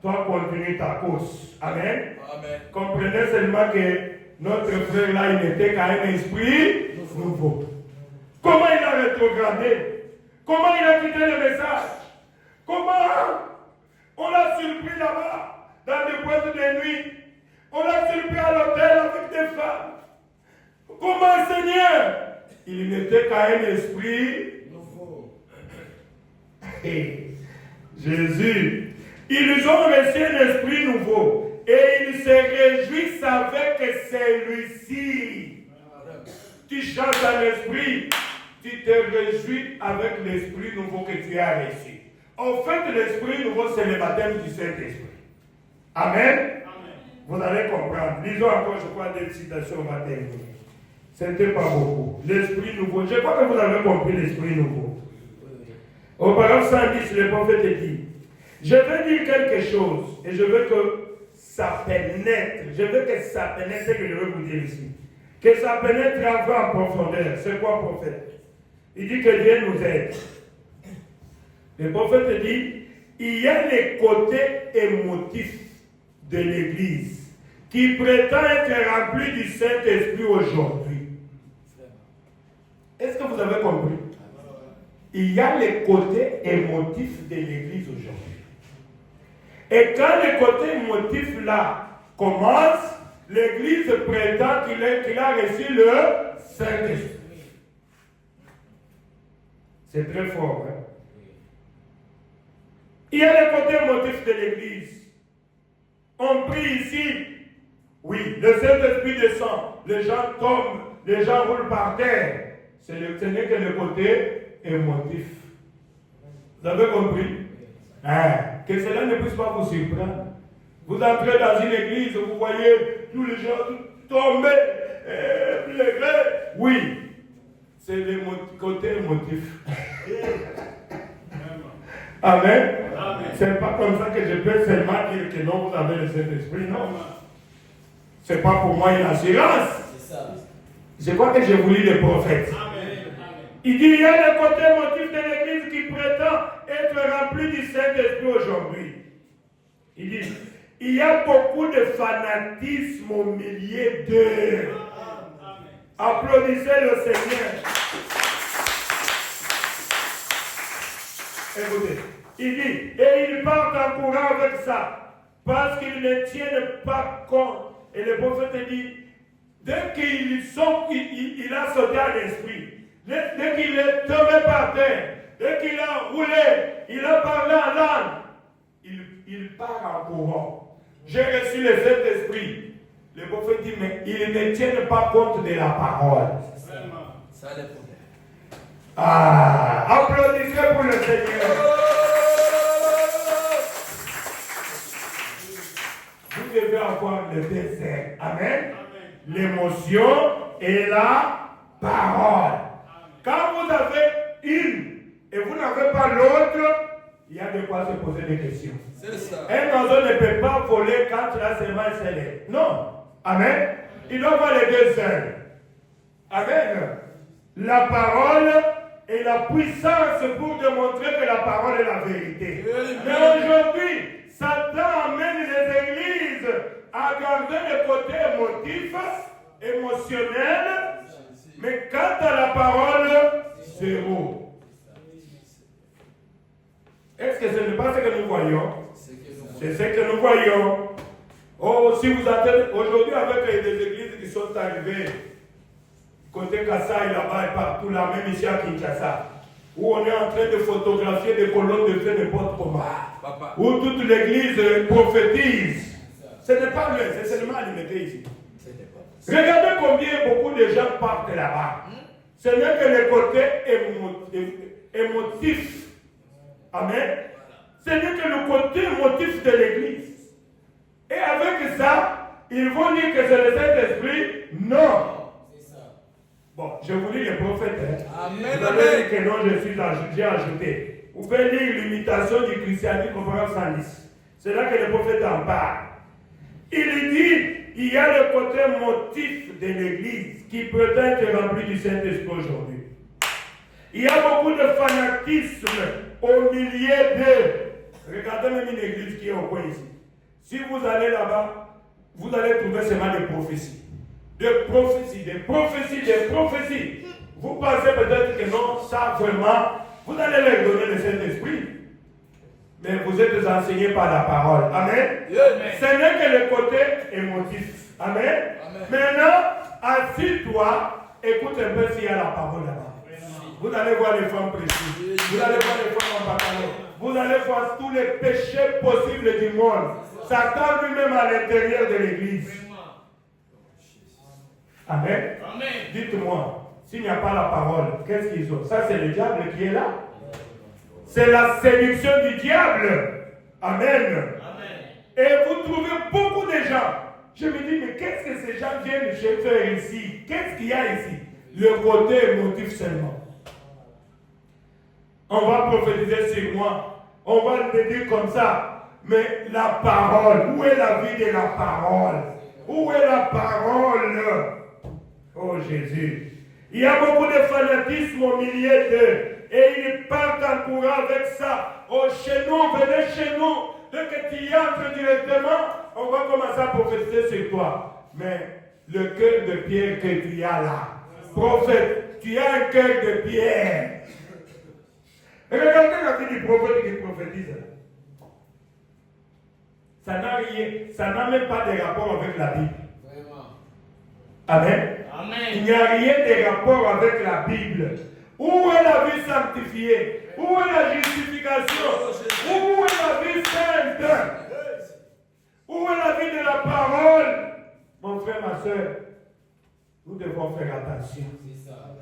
toi continue ta course. Amen. Amen. Comprenez seulement que notre frère là, il n'était qu'à un esprit nouveau. Comment il a rétrogradé? Comment il a quitté le message? Comment on l'a surpris là-bas, dans des boîtes de nuit? On l'a surpris à l'hôtel avec des femmes. Comment, Seigneur? Il n'était qu'à un esprit nouveau. Et Jésus, ils ont reçu un esprit nouveau et ils se réjouissent avec celui-ci. Tu changes un esprit, tu te réjouis avec l'esprit nouveau que tu as reçu. En fait, l'esprit nouveau, c'est le baptême du Saint-Esprit. Amen. Amen. Vous allez comprendre. Lisons encore, je crois, des citations, on va terminer. Ce n'était pas beaucoup. L'esprit nouveau. Je crois que vous avez compris l'esprit nouveau. Au paragraphe 110, le prophète dit, je veux dire quelque chose et je veux que ça pénètre. Je veux que ça pénètre, c'est ce que je veux vous dire ici. Que ça pénètre un peu en profondeur. C'est quoi, prophète? Il dit que Dieu nous aide. Le prophète dit, il y a les côtés émotifs de l'Église qui prétend être rempli du Saint-Esprit aujourd'hui. Est-ce que vous avez compris? Il y a les côtés émotifs de l'Église aujourd'hui. Et quand les côtés émotifs là commencent, l'Église prétend qu'il a reçu le Saint-Esprit. C'est très fort, hein? Il y a les côtés émotifs de l'Église. On prie ici. Oui, le Saint-Esprit descend. Les gens tombent. Les gens roulent par terre. Ce n'est que le côté émotif. Vous avez compris? Hein? Que cela ne puisse pas vous surprendre. Vous entrez dans une église, vous voyez tous les gens tomber, pleurer. Oui, c'est le côté émotif. Amen. Ce n'est pas comme ça que je peux seulement dire que non, vous avez le Saint-Esprit. Non. Ce n'est pas pour moi une assurance. Je crois que j'ai voulu les prophètes. Il dit, il y a le côté émotif de l'Église qui prétend être rempli du Saint-Esprit aujourd'hui. Il dit, il y a beaucoup de fanatisme au milieu d'eux. Applaudissez le Seigneur. Écoutez, il dit, et ils partent en courant avec ça, parce qu'ils ne tiennent pas compte. Et le prophète dit, dès qu'il a sauté à l'esprit, dès qu'il est tombé par terre, dès qu'il a roulé, il a parlé en langue, il part en courant. J'ai reçu le Saint-Esprit. Le prophète dit, mais ils ne tiennent pas compte de la parole. Ça le problème. Ah, applaudissez pour le Seigneur. Vous devez avoir le désert. Amen. L'émotion et la parole. Quand vous avez une et vous n'avez pas l'autre, il y a de quoi se poser des questions. C'est ça. Un oiseau ne peut pas voler quand la semence est. Non. Amen. Il doit avoir les deux ailes. Amen. La parole et la puissance pour démontrer que la parole est la vérité. Mais aujourd'hui, Satan amène les églises à garder le côté émotif, émotionnel, mais quant à la parole, zéro. Est-ce que ce n'est pas ce que nous voyons? C'est ce que nous voyons. Oh, si vous attendez, aujourd'hui avec des églises qui sont arrivées, côté Kassai, là-bas et partout, là, même ici à Kinshasa, où on est en train de photographier des colonnes de feu n'importe comment, où toute l'église prophétise. Ce n'est pas vrai, c'est seulement alimenter ici. Regardez combien beaucoup de gens partent là-bas. Ce n'est que le côté émotif. Amen. Ce n'est que le côté émotif de l'église. Et avec ça, ils vont dire que c'est le Saint-Esprit. Non. Bon, je vous lis les prophètes. Amen. Vous avez dit que non, j'ai ajouté. Vous pouvez lire l'imitation du christianisme au paragraphe 110. C'est là que le prophète en parle. Il dit, il y a le côté motif de l'Église qui peut être rempli du Saint-Esprit aujourd'hui. Il y a beaucoup de fanatisme au milieu d'eux. Regardez même une église qui est au coin ici. Si vous allez là-bas, vous allez trouver seulement des prophéties. Des prophéties, des prophéties, des prophéties. Vous pensez peut-être que non, ça vraiment, vous allez leur donner le Saint-Esprit. Mais vous êtes enseignés par la parole. Amen. Amen. Ce n'est que le côté émotif. Amen. Amen. Maintenant, assis-toi, écoute un peu s'il y a la parole là-bas. Vous allez voir les femmes précises. Vous allez voir les femmes en pantalon. Vous allez voir tous les péchés possibles du monde. Satan lui-même à l'intérieur de l'église. Amen. Amen. Dites-moi, s'il n'y a pas la parole, qu'est-ce qu'ils ont? Ça, c'est le diable qui est là. C'est la séduction du diable. Amen. Amen. Et vous trouvez beaucoup de gens. Je me dis, mais qu'est-ce que ces gens viennent faire ici? Qu'est-ce qu'il y a ici? Le côté émotif seulement. On va prophétiser sur moi. On va le dire comme ça. Mais la parole, où est la vie de la parole? Où est la parole? Oh Jésus. Il y a beaucoup de fanatisme au milieu d'eux. Et ils partent en courant avec ça. Oh, chez nous, venez chez nous. Dès que tu y entres directement, on va commencer à prophétiser sur toi. Mais le cœur de pierre que tu as là, prophète, tu as un cœur de pierre. Et regardez la vie du prophète qui prophétise. Ça n'a rien, ça n'a même pas de rapport avec la Bible. Amen. Amen. Il n'y a rien de rapport avec la Bible. Où est la vie sanctifiée? Où est la justification? Où est la vie sainte? Où est la vie de la parole? Mon frère, ma soeur, nous devons faire attention.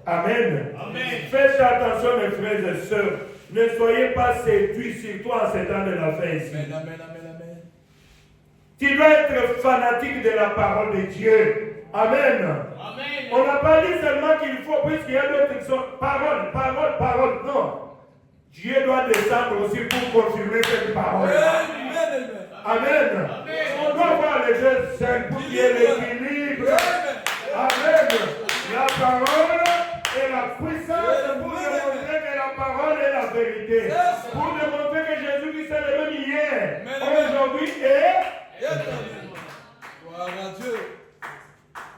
Amen. Amen. Faites attention, mes frères et sœurs. Ne soyez pas séduits, surtout en ces temps de la fin ici. Amen, amen, amen, amen. Tu dois être fanatique de la parole de Dieu. Amen. Amen. On n'a pas dit seulement qu'il faut, puisqu'il y a d'autres qui sont parole, parole, parole. Non. Dieu doit descendre aussi pour confirmer cette parole. Amen. Amen. Amen. On doit voir les deux saints pour qu'il y ait l'équilibre. Amen. La parole et la puissance pour démontrer que la parole est la vérité. Pour démontrer que Jésus-Christ est le même hier, aujourd'hui et gloire à Dieu.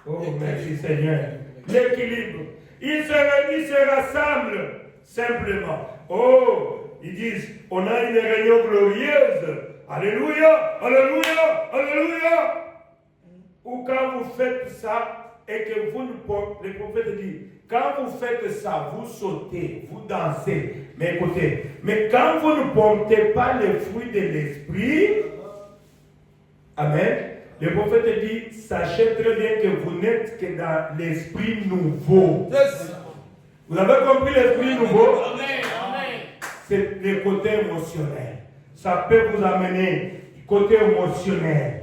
Oh, merci Seigneur. L'équilibre. Ils se rassemblent simplement. Oh, ils disent, on a une réunion glorieuse. Alléluia, alléluia, alléluia. Ou quand vous faites ça, et que vous, le prophète dit, quand vous faites ça, vous sautez, vous dansez. Mais écoutez, mais quand vous ne portez pas les fruits de l'esprit, amen, le prophète dit, sachez très bien que vous n'êtes que dans l'esprit nouveau. Yes. Vous avez compris l'esprit nouveau? Amen. Amen. C'est le côté émotionnel. Ça peut vous amener du côté émotionnel.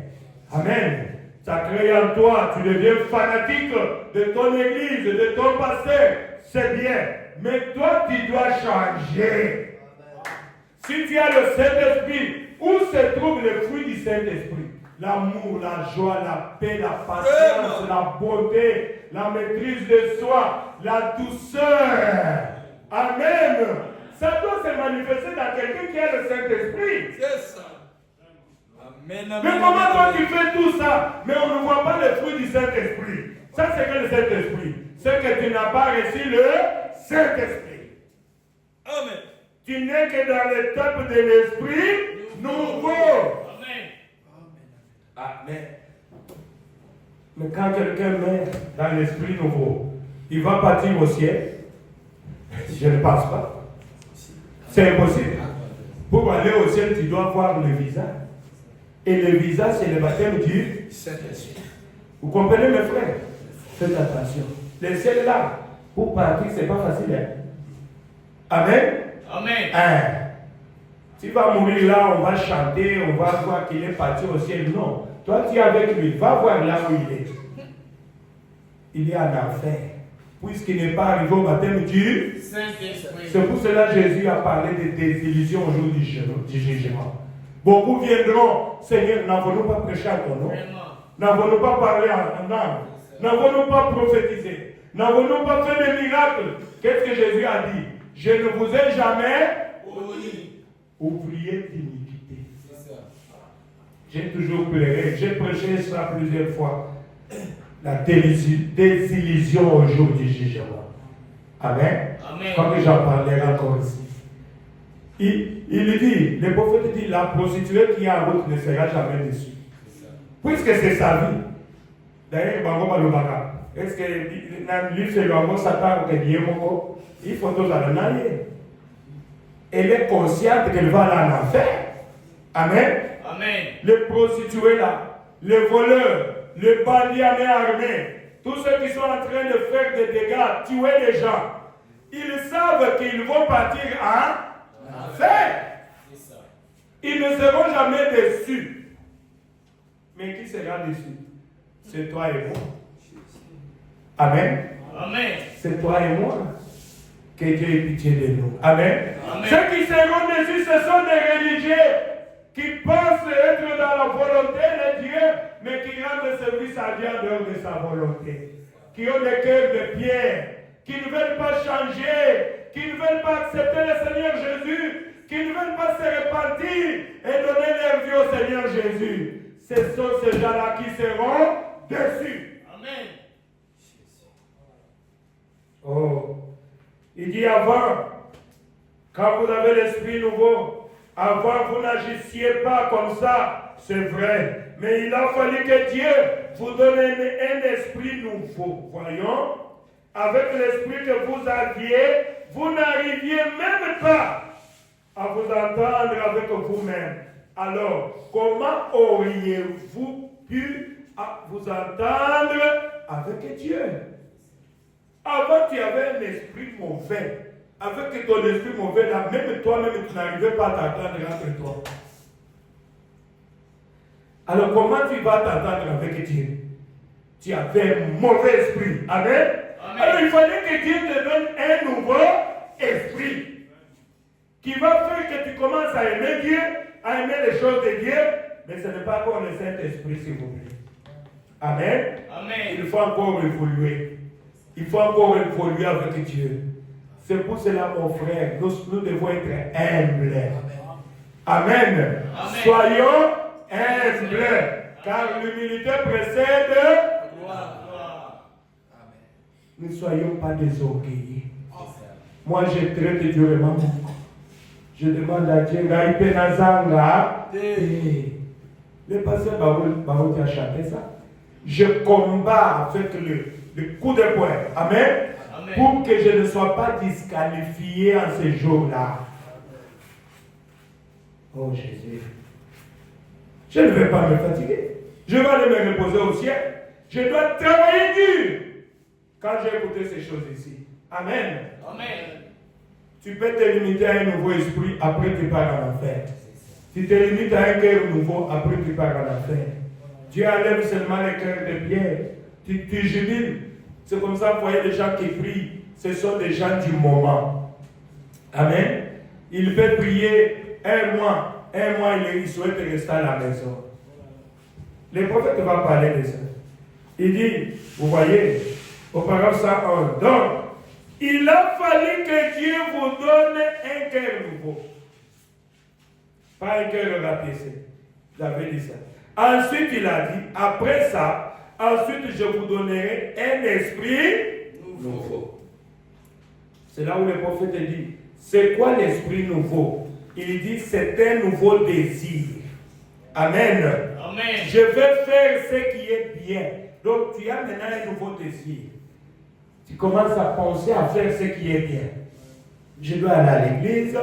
Amen. Ça crée en toi, tu deviens fanatique de ton église, de ton pasteur. C'est bien. Mais toi, tu dois changer. Si tu as le Saint-Esprit, où se trouve le fruit du Saint-Esprit? L'amour, la joie, la paix, la patience, la bonté, la maîtrise de soi, la douceur. Amen. Ça doit se manifester dans quelqu'un qui a le Saint-Esprit. C'est ça. Amen, amen, mais comment toi tu fais tout ça, mais on ne voit pas le fruit du Saint-Esprit? Ça, c'est que le Saint-Esprit. C'est que tu n'as pas reçu le Saint-Esprit. Amen. Tu n'es que dans l'étape de l'Esprit nouveau. Amen. Mais quand quelqu'un meurt dans l'esprit nouveau, il va partir au ciel? Je ne pense pas. C'est impossible. Pour aller au ciel, tu dois voir le visage. Et le visage, c'est le baptême du Saint-Esprit. Vous comprenez, mes frères? Faites attention. Le ciel là, pour partir, c'est pas facile. Hein? Amen. Amen. Hein? Tu vas mourir là, on va chanter, on va voir qu'il est parti au ciel. Non. Toi, tu es avec lui. Va voir là où il est. Il est en enfer. Puisqu'il n'est pas arrivé au baptême du Saint-Esprit. C'est pour cela que Jésus a parlé de désillusion au jour du jugement. Beaucoup viendront. Seigneur, n'avons-nous pas prêché à ton nom? N'avons-nous pas parlé en langue? N'avons-nous pas prophétisé? N'avons-nous pas fait des miracles? Qu'est-ce que Jésus a dit? Je ne vous ai jamais ouvrier d'iniquité. J'ai toujours pleuré. J'ai prêché ça plusieurs fois. La désillusion au jour du jugement. Amen. Amen. Comme j'en parlerai encore ici. Il dit, le prophète dit, la prostituée qui est en route ne sera jamais déçue. Puisque c'est sa vie. D'ailleurs, est-ce que lui c'est le Satan il faut tous aller. Elle est consciente qu'elle va aller en enfer. Amen. Amen. Les prostituées là, les voleurs, les bandits armés, tous ceux qui sont en train de faire des dégâts, tuer les gens, ils savent qu'ils vont partir en enfer. Ils ne seront jamais déçus. Mais qui sera déçu? C'est toi et moi. Amen. Amen. C'est toi et moi. Que Dieu ait pitié de nous. Amen. Amen. Ceux qui seront déçus, ce sont des religieux qui pensent être dans la volonté de Dieu, mais qui rendent service à Dieu en dehors de sa volonté. Qui ont des cœurs de pierre, qui ne veulent pas changer, qui ne veulent pas accepter le Seigneur Jésus, qui ne veulent pas se repentir et donner leur vie au Seigneur Jésus. Ce sont ces gens-là qui seront déçus. Amen. Oh. Il dit avant, quand vous avez l'esprit nouveau, avant vous n'agissiez pas comme ça, c'est vrai. Mais il a fallu que Dieu vous donne un esprit nouveau. Voyons, avec l'esprit que vous aviez, vous n'arriviez même pas à vous entendre avec vous-même. Alors, comment auriez-vous pu vous entendre avec Dieu? Avant, tu avais un esprit mauvais. Avec ton esprit mauvais, là, même toi-même, tu n'arrivais pas à t'entendre entre toi. Alors, comment tu vas t'entendre avec Dieu? Tu avais un mauvais esprit. Amen. Amen. Alors, il fallait que Dieu te donne un nouveau esprit qui va faire que tu commences à aimer Dieu, à aimer les choses de Dieu, mais ce n'est pas comme le Saint-Esprit, s'il vous plaît. Amen. Amen. Il faut encore évoluer. Il faut encore évoluer avec Dieu. C'est pour cela, mon frère, nous devons être humbles. Amen. Amen. Soyons humbles, car l'humilité précède la gloire. Ne soyons pas désorgueillés. Moi, je traite Dieu vraiment. Je demande à Dieu, le pasteur Baroudi a chanté ça. Je combats avec le coup de poing. Amen. Amen. Pour que je ne sois pas disqualifié en ce jour-là. Oh Jésus. Je ne vais pas me fatiguer. Je vais aller me reposer au ciel. Je dois travailler dur quand j'ai écouté ces choses ici. Amen. Amen. Tu peux te limiter à un nouveau esprit, après tu pars en enfer. Tu te limites à un cœur nouveau, après tu pars en enfer. Dieu enlève seulement les cœurs de pierre. Tu jubiles. C'est comme ça, vous voyez les gens qui prient. Ce sont des gens du moment. Amen. Il peut prier un mois, il souhaite rester à la maison. Le prophète va parler de ça. Il dit, vous voyez, au paragraphe 101, donc, il a fallu que Dieu vous donne un cœur nouveau. Pas un cœur rapiécé. J'avais dit ça. Ensuite, il a dit, après ça, ensuite je vous donnerai un esprit nouveau. C'est là où le prophète dit, c'est quoi l'esprit nouveau? Il dit, c'est un nouveau désir. Amen. Amen. Je vais faire ce qui est bien. Donc tu as maintenant un nouveau désir. Tu commences à penser à faire ce qui est bien. Je dois aller à l'église.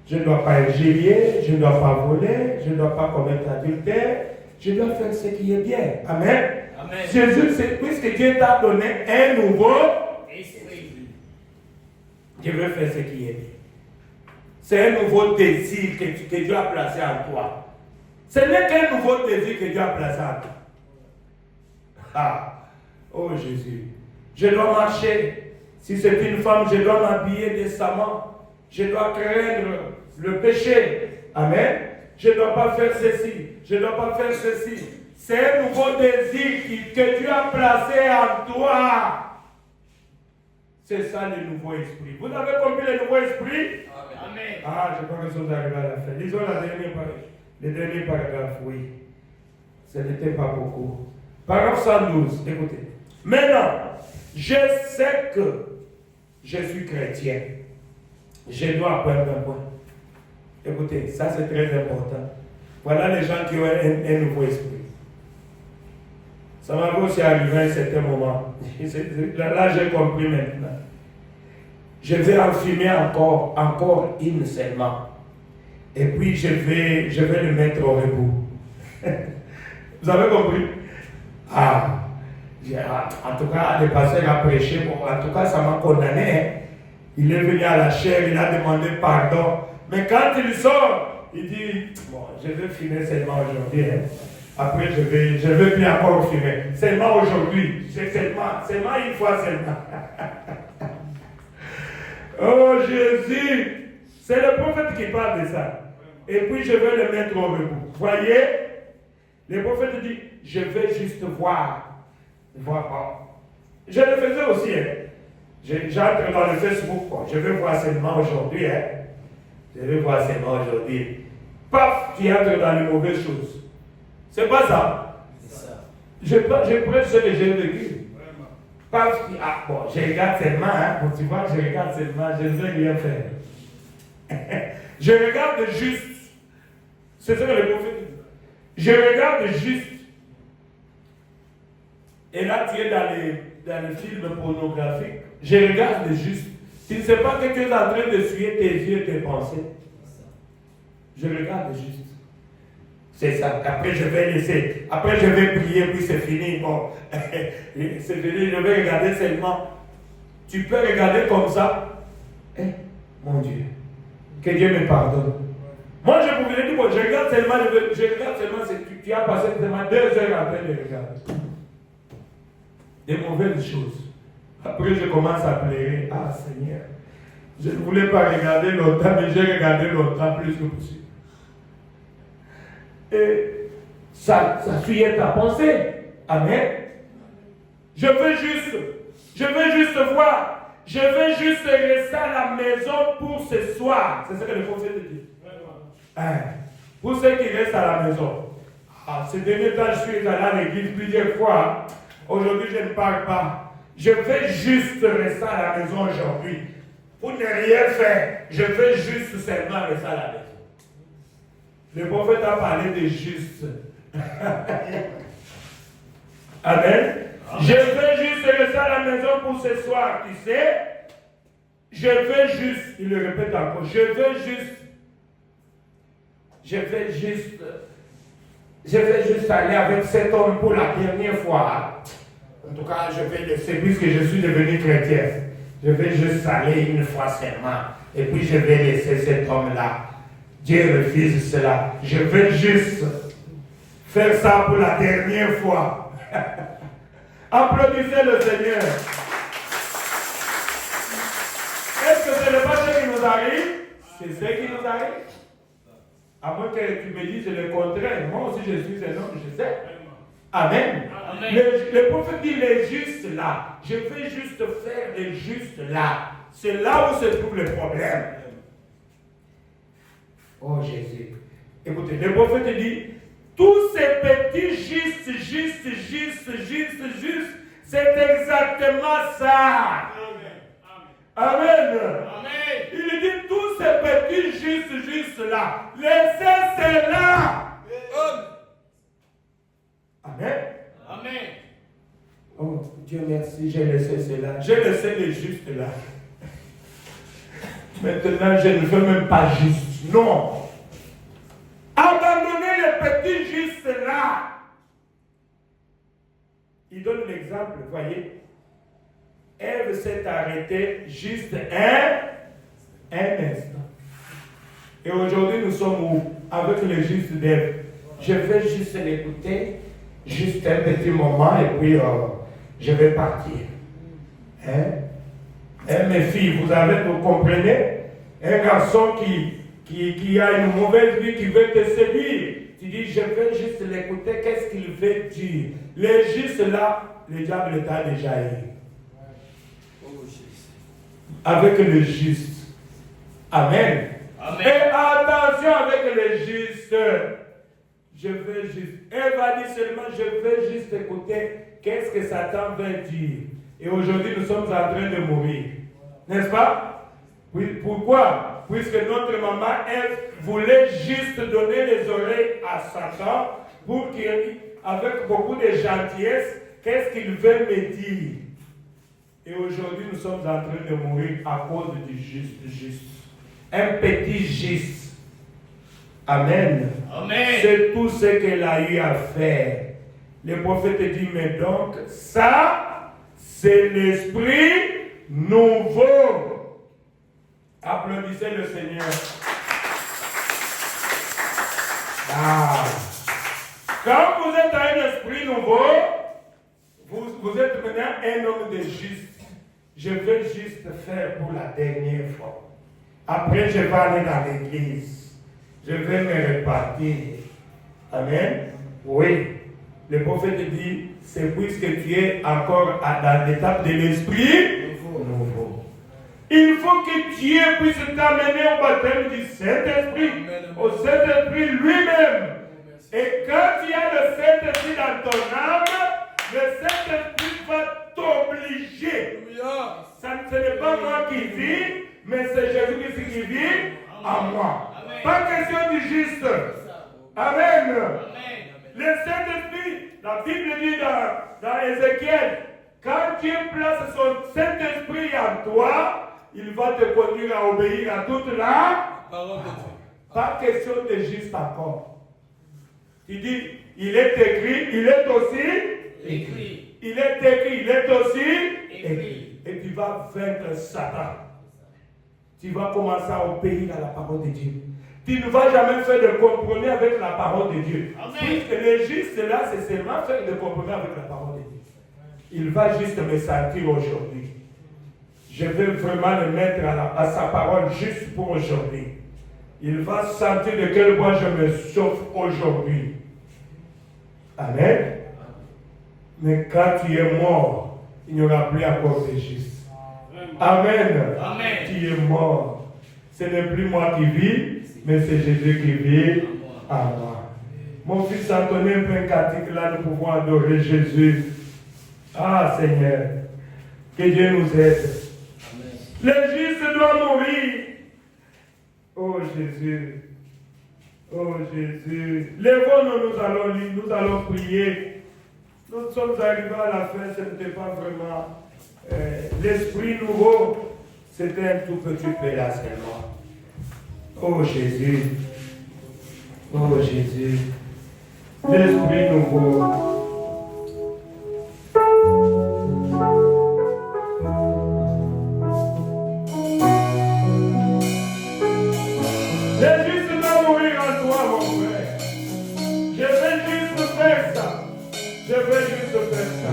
Je ne dois pas ingérer, je ne dois pas voler, je ne dois pas commettre adultère, je dois faire ce qui est bien. Amen. Amen. Jésus, puisque Dieu t'a donné un nouveau esprit, je veux faire ce qui est bien. C'est un nouveau désir que Dieu a placé en toi. Ce n'est qu'un nouveau désir que Dieu a placé en toi. Ah, oh Jésus, je dois marcher. Si c'est une femme, je dois m'habiller décemment. Je dois craindre le péché. Amen. Je ne dois pas faire ceci. Je ne dois pas faire ceci. C'est un nouveau désir que Dieu a placé en toi. C'est ça le nouveau esprit. Vous avez compris le nouveau esprit? Amen. Ah, je crois que nous sommes arrivés à la fin. Lisons la dernière page. Le dernier paragraphe, oui. Ce n'était pas beaucoup. Paragraphe 112, écoutez. Maintenant, je sais que je suis chrétien. Je dois apprendre un point. Écoutez, ça c'est très important. Voilà les gens qui ont un nouveau esprit. Ça m'avait aussi arrivé à un certain moment. Là, j'ai compris maintenant. Je vais en fumer encore une seulement. Et puis je vais le mettre au rebout. Vous avez compris? En tout cas, le pasteur a prêché. Bon, en tout cas, ça m'a condamné. Hein. Il est venu à la chair, il a demandé pardon. Mais quand il sort, il dit, bon, je vais fumer seulement aujourd'hui. Hein. Après, je vais plus encore fumer. Seulement aujourd'hui. Seulement une fois seulement. Oh Jésus! C'est le prophète qui parle de ça. Et puis, je vais le mettre au rebout. Voyez? Le prophète dit, je vais juste voir. Je le faisais aussi. Hein. J'entre dans le Facebook. Quoi. Je vais voir seulement aujourd'hui. Hein. Je vais voir seulement aujourd'hui. Paf, tu entres dans les mauvaises choses. C'est pas ça. C'est ça. Je prêche ce que j'ai vécu. Paf, je regarde seulement. Hein. Bon, tu vois, je regarde seulement. Je ne veux rien faire. Je regarde juste. C'est ça que le prophète dit. Je regarde juste. Et là, tu es dans les films pornographiques. Je regarde juste. Tu ne sais pas que tu es en train de suivre tes yeux et tes pensées. Je regarde juste. C'est ça. Après, je vais laisser. Après, je vais prier, puis c'est fini. Bon, c'est fini. Je vais regarder seulement. Tu peux regarder comme ça. Mon Dieu. Que Dieu me pardonne. Moi, je pouvais dire, bon, je regarde seulement, tu as passé seulement 2 heures en train de regarder. Des mauvaises choses. Après, je commence à pleurer. Ah, Seigneur. Je ne voulais pas regarder longtemps, mais j'ai regardé longtemps plus que possible. Et ça suit ta pensée. Amen. Je veux juste voir. Je veux juste rester à la maison pour ce soir. C'est ce que le prophète dit. Pour ceux qui restent à la maison. Ces derniers temps, je suis allé à l'église plusieurs fois. Aujourd'hui, je ne parle pas. Je veux juste rester à la maison aujourd'hui. Pour ne rien faire. Je veux juste seulement rester à la maison. Le prophète a parlé de juste. Amen. Je veux juste rester à la maison pour ce soir. Tu sais, je veux juste, il le répète encore, je veux juste aller avec cet homme pour la dernière fois. En tout cas, je vais laisser, puisque je suis devenu chrétien. Je vais juste aller une fois seulement. Et puis je vais laisser cet homme-là. Dieu refuse cela. Je veux juste faire ça pour la dernière fois. Applaudissez le Seigneur. Est-ce que ce n'est pas ce qui nous arrive? C'est ce qui nous arrive. À moins que tu me dises le contraire. Moi aussi je suis un homme, je sais. Amen. Amen. Le prophète dit les justes là. Je veux juste faire les justes là. C'est là où se trouve le problème. Oh Jésus. Écoutez, le prophète dit, tous ces petits justes, c'est exactement ça. Amen. Amen. Il dit, tous ces petits justes là, laissez cela. Amen. Amen. Oh Dieu merci, j'ai laissé cela. J'ai laissé les justes là. Maintenant, je ne veux même pas juste. Non. Abandonnez les petits justes là. Il donne l'exemple, voyez. Ève s'est arrêtée juste un instant. Et aujourd'hui, nous sommes où? Avec le juste d'Ève. Je vais juste l'écouter, juste un petit moment, et puis je vais partir. Mes filles, vous comprenez? Un garçon qui a une mauvaise vie, qui veut te séduire. Tu dis, je veux juste l'écouter, qu'est-ce qu'il veut dire? Les justes là, le diable t'a déjà eu. Avec le juste. Amen. Amen. Et attention avec les justes. je veux juste. Elle va dire seulement, je veux juste écouter qu'est-ce que Satan veut dire. Et aujourd'hui, nous sommes en train de mourir. N'est-ce pas? Oui, pourquoi? Puisque notre maman, elle voulait juste donner les oreilles à Satan pour qu'il, avec beaucoup de gentillesse, qu'est-ce qu'il veut me dire? Et aujourd'hui, nous sommes en train de mourir à cause du juste. Un petit juste. Amen. Amen. C'est tout ce qu'elle a eu à faire. Le prophète dit, mais donc, ça, c'est l'esprit nouveau. Applaudissez le Seigneur. Ah. Quand vous êtes un esprit nouveau, vous êtes maintenant un homme de juste. Je vais juste faire pour la dernière fois. Après, je vais aller dans l'église. Je vais me répartir. Amen. Oui. Le prophète dit, c'est puisque tu es encore dans l'étape de l'esprit nouveau. Il faut que Dieu puisse t'amener au baptême du Saint-Esprit, au Saint-Esprit lui-même. Et quand tu as le Saint-Esprit dans ton âme, le Saint-Esprit va t'obliger. Ce n'est pas moi qui vis, mais c'est Jésus-Christ qui vit en moi. Pas question du juste. Amen. Le Saint-Esprit, la Bible dit dans Ézéchiel, quand Dieu place son Saint-Esprit en toi, il va te conduire à obéir à toute la parole de Dieu. Pas question de juste encore. Tu dis, il est écrit, il est aussi écrit. Il est écrit, il est aussi écrit. Et tu vas vaincre Satan. Tu vas commencer à obéir à la parole de Dieu. Tu ne vas jamais faire de compromis avec la parole de Dieu. Amen. Puisque le juste là, c'est seulement faire de compromis avec la parole de Dieu. Il va juste me sentir aujourd'hui. Je vais vraiment le mettre à sa parole juste pour aujourd'hui. Il va sentir de quel bois je me sauve aujourd'hui. Amen. Mais quand tu es mort, il n'y aura plus encore de juste. Amen. Amen. Tu es mort. Ce n'est plus moi qui vis, mais c'est Jésus qui vit en moi. Mon fils Antonin, un peu un cantique là, nous pouvons adorer Jésus. Ah Seigneur, que Dieu nous aide. Amen. Le juste doit mourir. Oh Jésus. Oh Jésus. Lèvons-nous, nous allons lire, nous allons prier. Nous sommes arrivés à la fin, ce n'était pas vraiment l'esprit nouveau. C'était un tout petit peu là seulement. Oh Jésus. Oh Jésus. L'esprit nouveau. Je veux juste faire ça.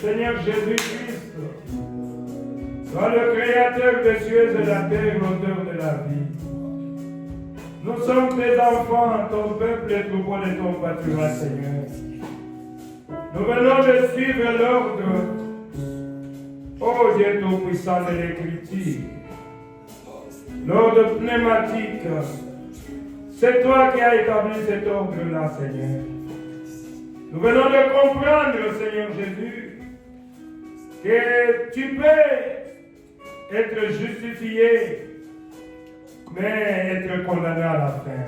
Seigneur Jésus-Christ, toi le Créateur des cieux et de la terre, l'auteur de la vie. Nous sommes tes enfants, ton peuple et troupeau de ton pâturage, Seigneur. Nous venons de suivre l'ordre, ô Dieu Tout-Puissant de l'Écriture. L'ordre pneumatique, c'est toi qui as établi cet ordre-là, Seigneur. Nous venons de comprendre, Seigneur Jésus, que tu peux être justifié, mais être condamné à la fin.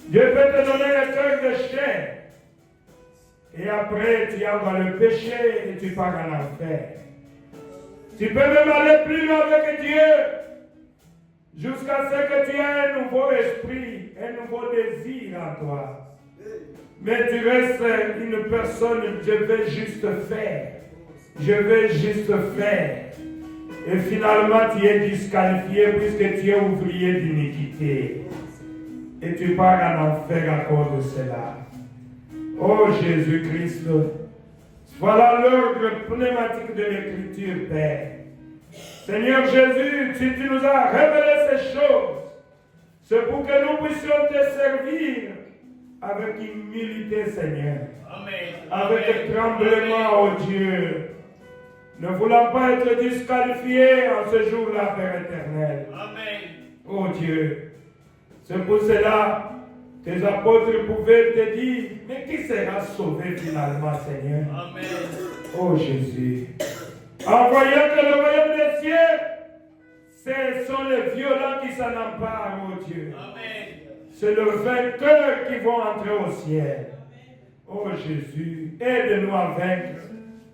Dieu peut te donner un cœur de chair, et après tu as dans le péché et tu pars en enfer. Tu peux même aller plus loin avec Dieu, jusqu'à ce que tu aies un nouveau esprit, un nouveau désir en toi. Mais tu restes une personne, je vais juste faire. Je vais juste faire. Et finalement, tu es disqualifié puisque tu es ouvrier d'iniquité. Et tu pars en enfer à cause de cela. Oh Jésus-Christ, voilà l'ordre pneumatique de l'Écriture, Père. Seigneur Jésus, tu nous as révélé ces choses. C'est pour que nous puissions te servir avec humilité, Seigneur. Amen. Avec tremblement, oh Dieu. Ne voulant pas être disqualifiés en ce jour-là, Père éternel. Amen. Oh Dieu. C'est pour cela que tes apôtres pouvaient te dire, mais qui sera sauvé finalement, Seigneur? Amen. Oh Jésus. En voyant que le royaume des cieux, ce sont les violents qui s'en emparent, oh Dieu. Amen. C'est le vainqueur qui vont entrer au ciel. Oh Jésus, aide-nous à vaincre.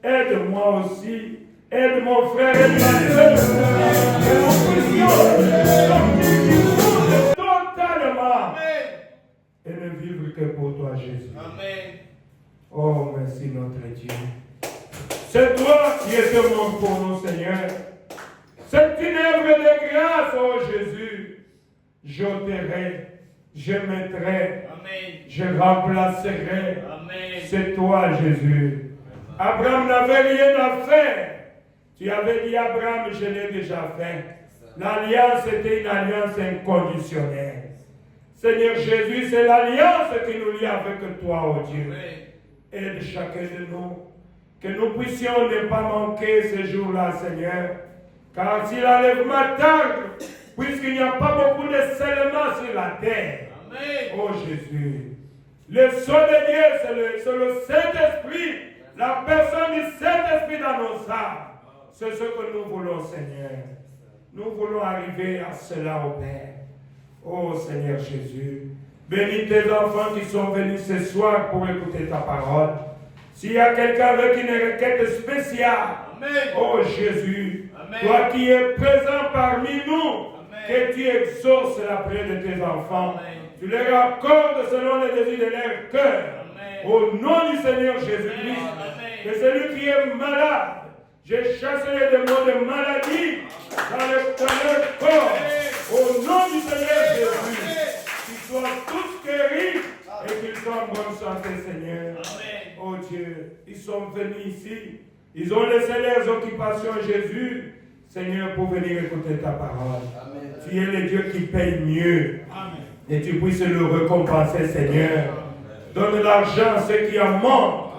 Aide-moi aussi. Aide mon frère et ma soeur. Que nous puissions sortir du monde totalement. Amen. Et ne vivre que pour toi, Jésus. Amen. Oh, merci notre Dieu. C'est toi qui es mort pour nous, Seigneur. C'est une œuvre de grâce, oh Jésus. J'ôterai, je mettrai, Amen. je remplacerai. Amen. C'est toi, Jésus. Abraham n'avait rien à faire. Tu avais dit, Abraham, je l'ai déjà fait. L'alliance était une alliance inconditionnelle. Seigneur Jésus, c'est l'alliance qui nous lie avec toi, oh Dieu. Aide chacun de nous, que nous puissions ne pas manquer ce jour-là, Seigneur. Car si l'enlèvement tarde, puisqu'il n'y a pas beaucoup de scellements sur la terre, Amen. oh Jésus, le son de Dieu, c'est le Saint-Esprit, la personne du Saint-Esprit dans nos âmes. C'est ce que nous voulons, Seigneur. Nous voulons arriver à cela, au Père. Oh Seigneur Jésus, bénis tes enfants qui sont venus ce soir pour écouter ta parole. S'il y a quelqu'un avec une requête spéciale, Amen. oh Jésus, Amen. toi qui es présent parmi nous, Amen. que tu exauces la prière de tes enfants. Amen. Tu leur accordes selon les désirs de leur cœur. Amen. Au nom du Seigneur Jésus-Christ, Amen. que celui qui est malade, je chasse les démons de maladie dans leur corps. Au nom du Seigneur Jésus, qu'ils soient tous guéris et qu'ils soient en bonne santé, Seigneur. Amen. Oh Dieu, ils sont venus ici. Ils ont laissé leurs occupations, Jésus, Seigneur, pour venir écouter ta parole. Amen. Tu es le Dieu qui paye mieux. Amen. Et tu puisses le récompenser, Seigneur. Donne l'argent à ceux qui en manquent.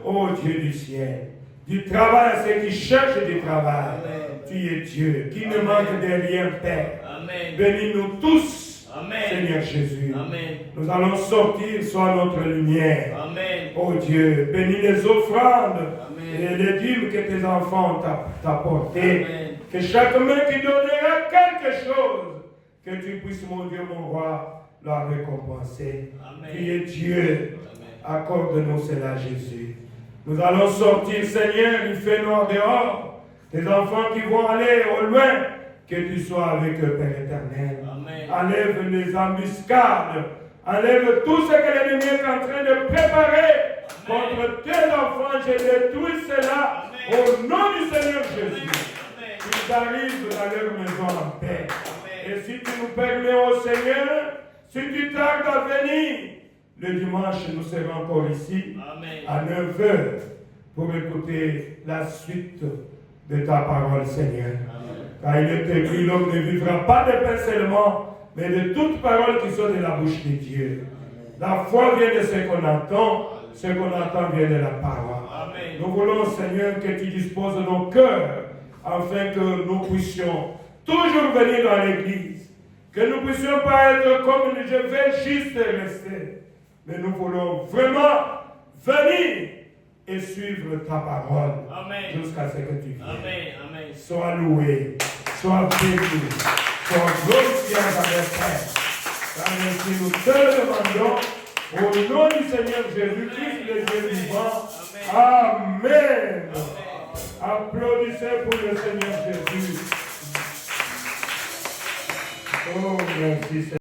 Oh Dieu du ciel. Du travail à ceux qui cherchent du travail. Amen. Tu es Dieu qui ne manque de rien, Père. Amen. Bénis-nous tous, Amen. Seigneur Jésus. Amen. Nous allons sortir, sois notre lumière. Amen. Oh Dieu, bénis les offrandes Amen. et les dîmes que tes enfants t'apportent. Amen. Que chaque main qui donnera quelque chose, que tu puisses, mon Dieu, mon roi, la récompenser. Amen. Tu es Dieu. Amen. Accorde-nous cela, Jésus. Nous allons sortir, Seigneur, il fait noir dehors. Tes enfants qui vont aller au loin, que tu sois avec eux, Père éternel. Amen. Enlève les embuscades. Enlève tout ce que l'ennemi est en train de préparer contre tes enfants. Je détruis cela au nom du Seigneur Jésus. Qu'ils arrivent dans leur maison en paix. Et si tu nous permets, oh Seigneur, si tu tardes à venir, le dimanche, nous serons encore ici Amen. à 9h pour écouter la suite de ta parole, Seigneur. Car il est écrit, l'homme ne vivra pas de pain seulement, mais de toute parole qui sort de la bouche de Dieu. La foi vient de ce qu'on entend, ce qu'on entend vient de la parole. Amen. Nous voulons, Seigneur, que tu disposes nos cœurs afin que nous puissions toujours venir dans l'église. Que nous ne puissions pas être comme je vais juste rester. Mais nous voulons vraiment venir et suivre ta parole. Amen. Jusqu'à ce que tu viennes. Amen. Amen. Sois loué, sois béni, sois glorifié à mes frères. Car ainsi nous te le demandons au nom du Seigneur Jésus-Christ, le Dieu vivant. Amen. Applaudissez pour le Seigneur Jésus. Oh, merci Seigneur.